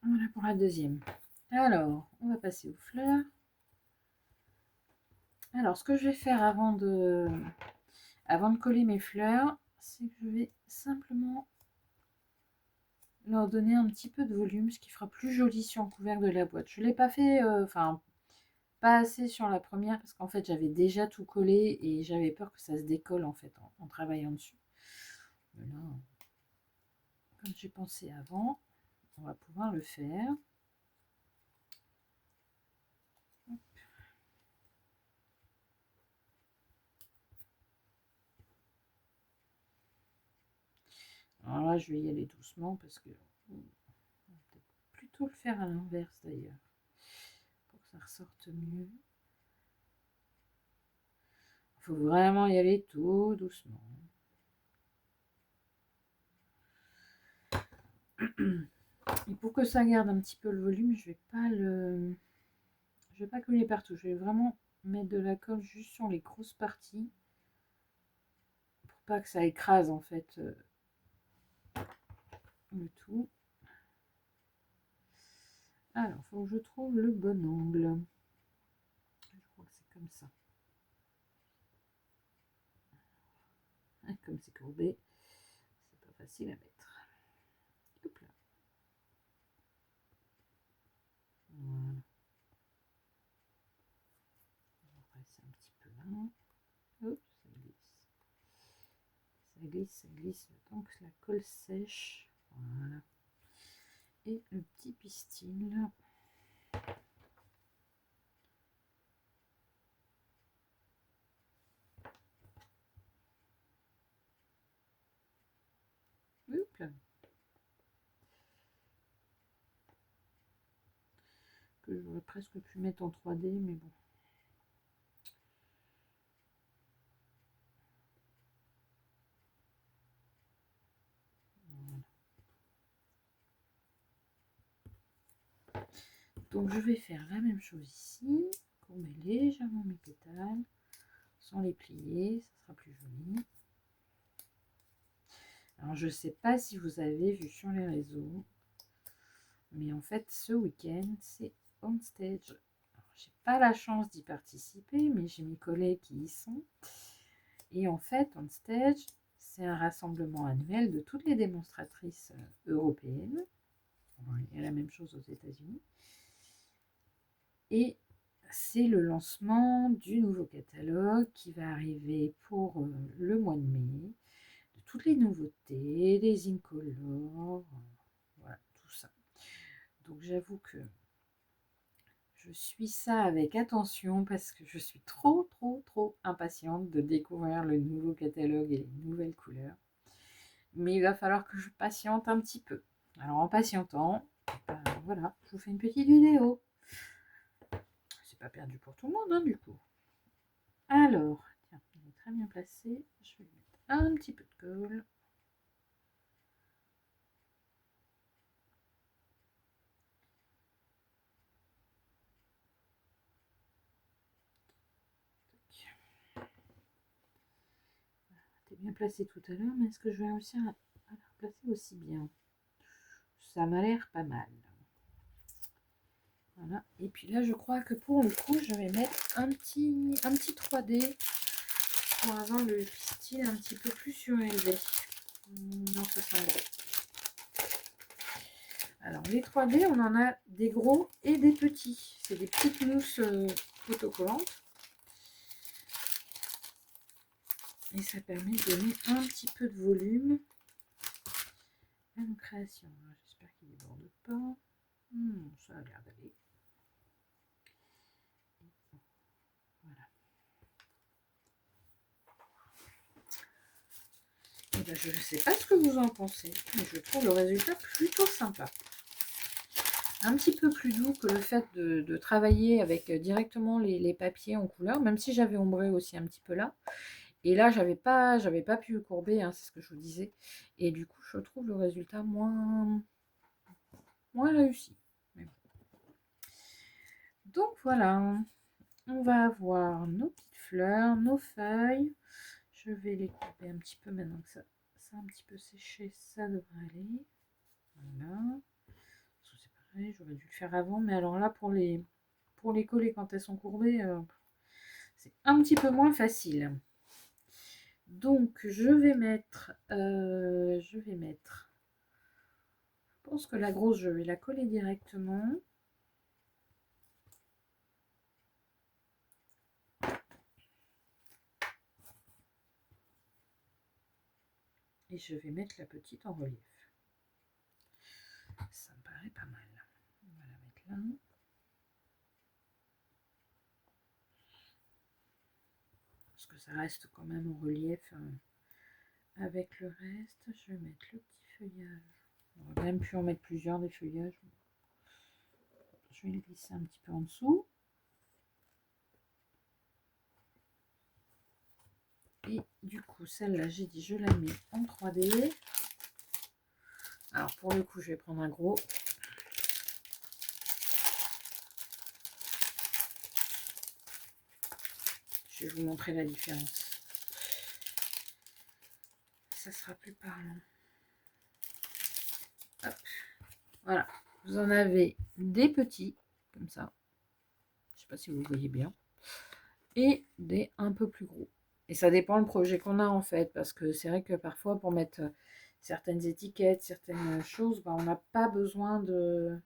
Voilà pour la deuxième. Alors, on va passer aux fleurs. Alors, ce que je vais faire avant de coller mes fleurs, c'est que je vais simplement leur donner un petit peu de volume, ce qui fera plus joli sur le couvercle de la boîte. Je ne l'ai pas fait, enfin, pas assez sur la première, parce qu'en fait, j'avais déjà tout collé et j'avais peur que ça se décolle, en fait, en travaillant dessus. Mais là, comme j'ai pensé avant, on va pouvoir le faire. Alors là, je vais y aller doucement parce que on va peut-être plutôt le faire à l'inverse d'ailleurs pour que ça ressorte mieux. Il faut vraiment y aller tout doucement. Et pour que ça garde un petit peu le volume, je vais pas coller partout. Je vais vraiment mettre de la colle juste sur les grosses parties pour pas que ça écrase en fait le tout. Alors, il faut que je trouve le bon angle. Je crois que c'est comme ça. Comme c'est courbé, c'est pas facile à mettre. Hop là. Voilà. On va passer un petit peu là. Hop, ça glisse. Ça glisse, ça glisse. Tant que la colle sèche. Voilà. Et le petit pistil. Hop là. Que j'aurais presque pu mettre en 3D, mais bon. Voilà. Donc je vais faire la même chose ici. Courber légèrement mes pétales sans les plier, ça sera plus joli. Alors je sais pas si vous avez vu sur les réseaux, mais en fait ce week-end c'est on stage. J'ai pas la chance d'y participer, mais j'ai mes collègues qui y sont. Et en fait on stage, c'est un rassemblement annuel de toutes les démonstratrices européennes. Il y a la même chose aux États-Unis. Et c'est le lancement du nouveau catalogue qui va arriver pour le mois de mai. De toutes les nouveautés, les incolores, voilà, tout ça. Donc j'avoue que je suis ça avec attention parce que je suis trop impatiente de découvrir le nouveau catalogue et les nouvelles couleurs. Mais il va falloir que je patiente un petit peu. Alors en patientant, ben, voilà, je vous fais une petite vidéo. C'est pas perdu pour tout le monde, hein, du coup. Alors, tiens, il est très bien placé. Je vais mettre un petit peu de colle. C'était bien placé tout à l'heure, mais est-ce que je vais réussir à la replacer aussi bien? Ça m'a l'air pas mal. Voilà. Et puis là, je crois que pour le coup, je vais mettre un petit 3D pour avoir le pistil un petit peu plus surélevé. Non, ça semble. Alors, les 3D, on en a des gros et des petits. C'est des petites mousses autocollantes. Et ça permet de donner un petit peu de volume à nos créations. J'espère qu'il ne déborde pas. Ça a l'air d'aller. Voilà. Et ben, je ne sais pas ce que vous en pensez, mais je trouve le résultat plutôt sympa. Un petit peu plus doux que le fait de travailler avec directement les papiers en couleur, même si j'avais ombré aussi un petit peu là. Et là, j'avais pas pu courber, hein, c'est ce que je vous disais. Et du coup, je trouve le résultat moins réussi. Bon. Donc voilà, on va avoir nos petites fleurs, nos feuilles. Je vais les couper un petit peu maintenant que ça a un petit peu séché, ça devrait aller. Voilà. C'est pareil, j'aurais dû le faire avant, mais alors là, pour les coller quand elles sont courbées, c'est un petit peu moins facile. Donc, je vais mettre pense que la grosse, je vais la coller directement. Et je vais mettre la petite en relief. Ça me paraît pas mal. On va la mettre là. Parce que ça reste quand même en relief avec le reste. Je vais mettre le petit feuillage. On aurait même pu en mettre plusieurs des feuillages. Je vais le glisser un petit peu en dessous. Et du coup, celle-là, j'ai dit, je la mets en 3D. Alors, pour le coup, je vais prendre un gros. Je vais vous montrer la différence. Ça sera plus parlant. Hop. Voilà. Vous en avez des petits, comme ça. Je ne sais pas si vous voyez bien. Et des un peu plus gros. Et ça dépend le projet qu'on a en fait. Parce que c'est vrai que parfois, pour mettre certaines étiquettes, certaines choses, bah, on n'a pas besoin de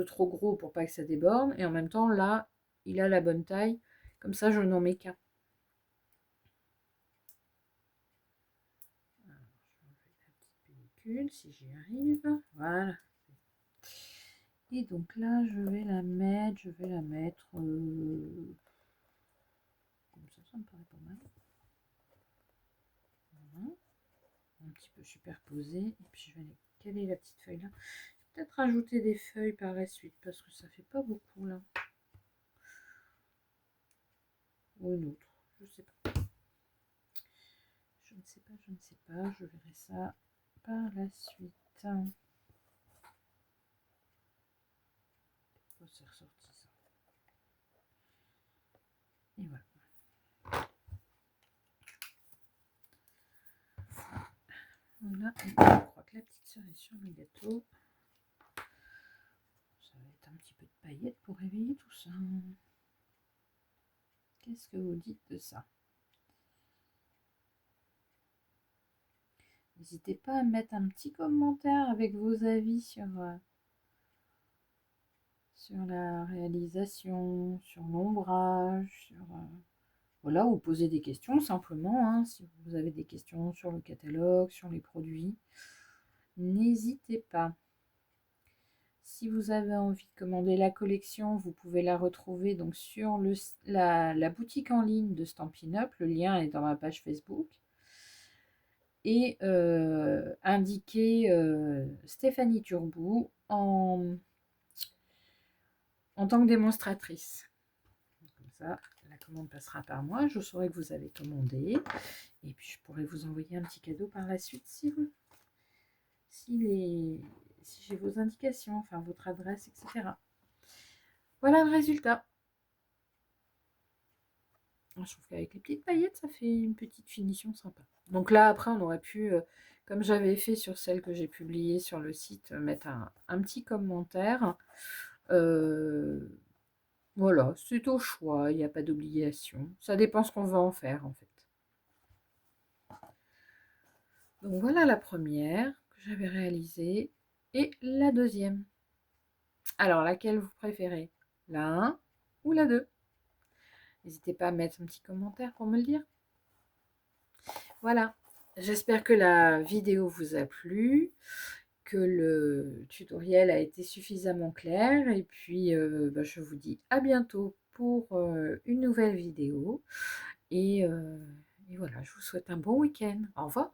trop gros pour pas que ça déborde. Et en même temps, là, il a la bonne taille. Comme ça, je n'en mets qu'un. Alors, je vais enlever la petite pellicule si j'y arrive. Voilà. Et donc là, je vais la mettre comme ça me paraît pas mal. Voilà. Un petit peu superposé. Et puis je vais aller caler la petite feuille là. Peut-être rajouter des feuilles par la suite parce que ça fait pas beaucoup là. Ou une autre, je sais pas. Je ne sais pas, je ne sais pas. Je verrai ça par la suite. Oh, c'est ressorti ça. Et voilà. Voilà, et je crois que la petite cerise sur le gâteau, ça va être un petit peu de paillettes pour réveiller tout ça. Qu'est-ce que vous dites de ça? N'hésitez pas à mettre un petit commentaire avec vos avis sur la réalisation, sur l'ombrage, sur voilà, ou poser des questions simplement, hein, si vous avez des questions sur le catalogue, sur les produits, n'hésitez pas. Si vous avez envie de commander la collection, vous pouvez la retrouver donc sur la boutique en ligne de Stampin' Up. Le lien est dans ma page Facebook. Et indiquer Stéphanie Turbou en tant que démonstratrice. Comme ça, la commande passera par moi. Je saurai que vous avez commandé. Et puis, je pourrai vous envoyer un petit cadeau par la suite si j'ai vos indications, enfin votre adresse, etc. Voilà le résultat. Je trouve qu'avec les petites paillettes, ça fait une petite finition sympa. Donc là, après, on aurait pu, comme j'avais fait sur celle que j'ai publiée sur le site, mettre un petit commentaire. Voilà, c'est au choix, il n'y a pas d'obligation. Ça dépend ce qu'on veut en faire, en fait. Donc voilà la première que j'avais réalisée et la deuxième. Alors, laquelle vous préférez? La 1 ou la 2? N'hésitez pas à mettre un petit commentaire pour me le dire. Voilà, j'espère que la vidéo vous a plu, que le tutoriel a été suffisamment clair. Et puis, je vous dis à bientôt pour une nouvelle vidéo. Et voilà, je vous souhaite un bon week-end. Au revoir.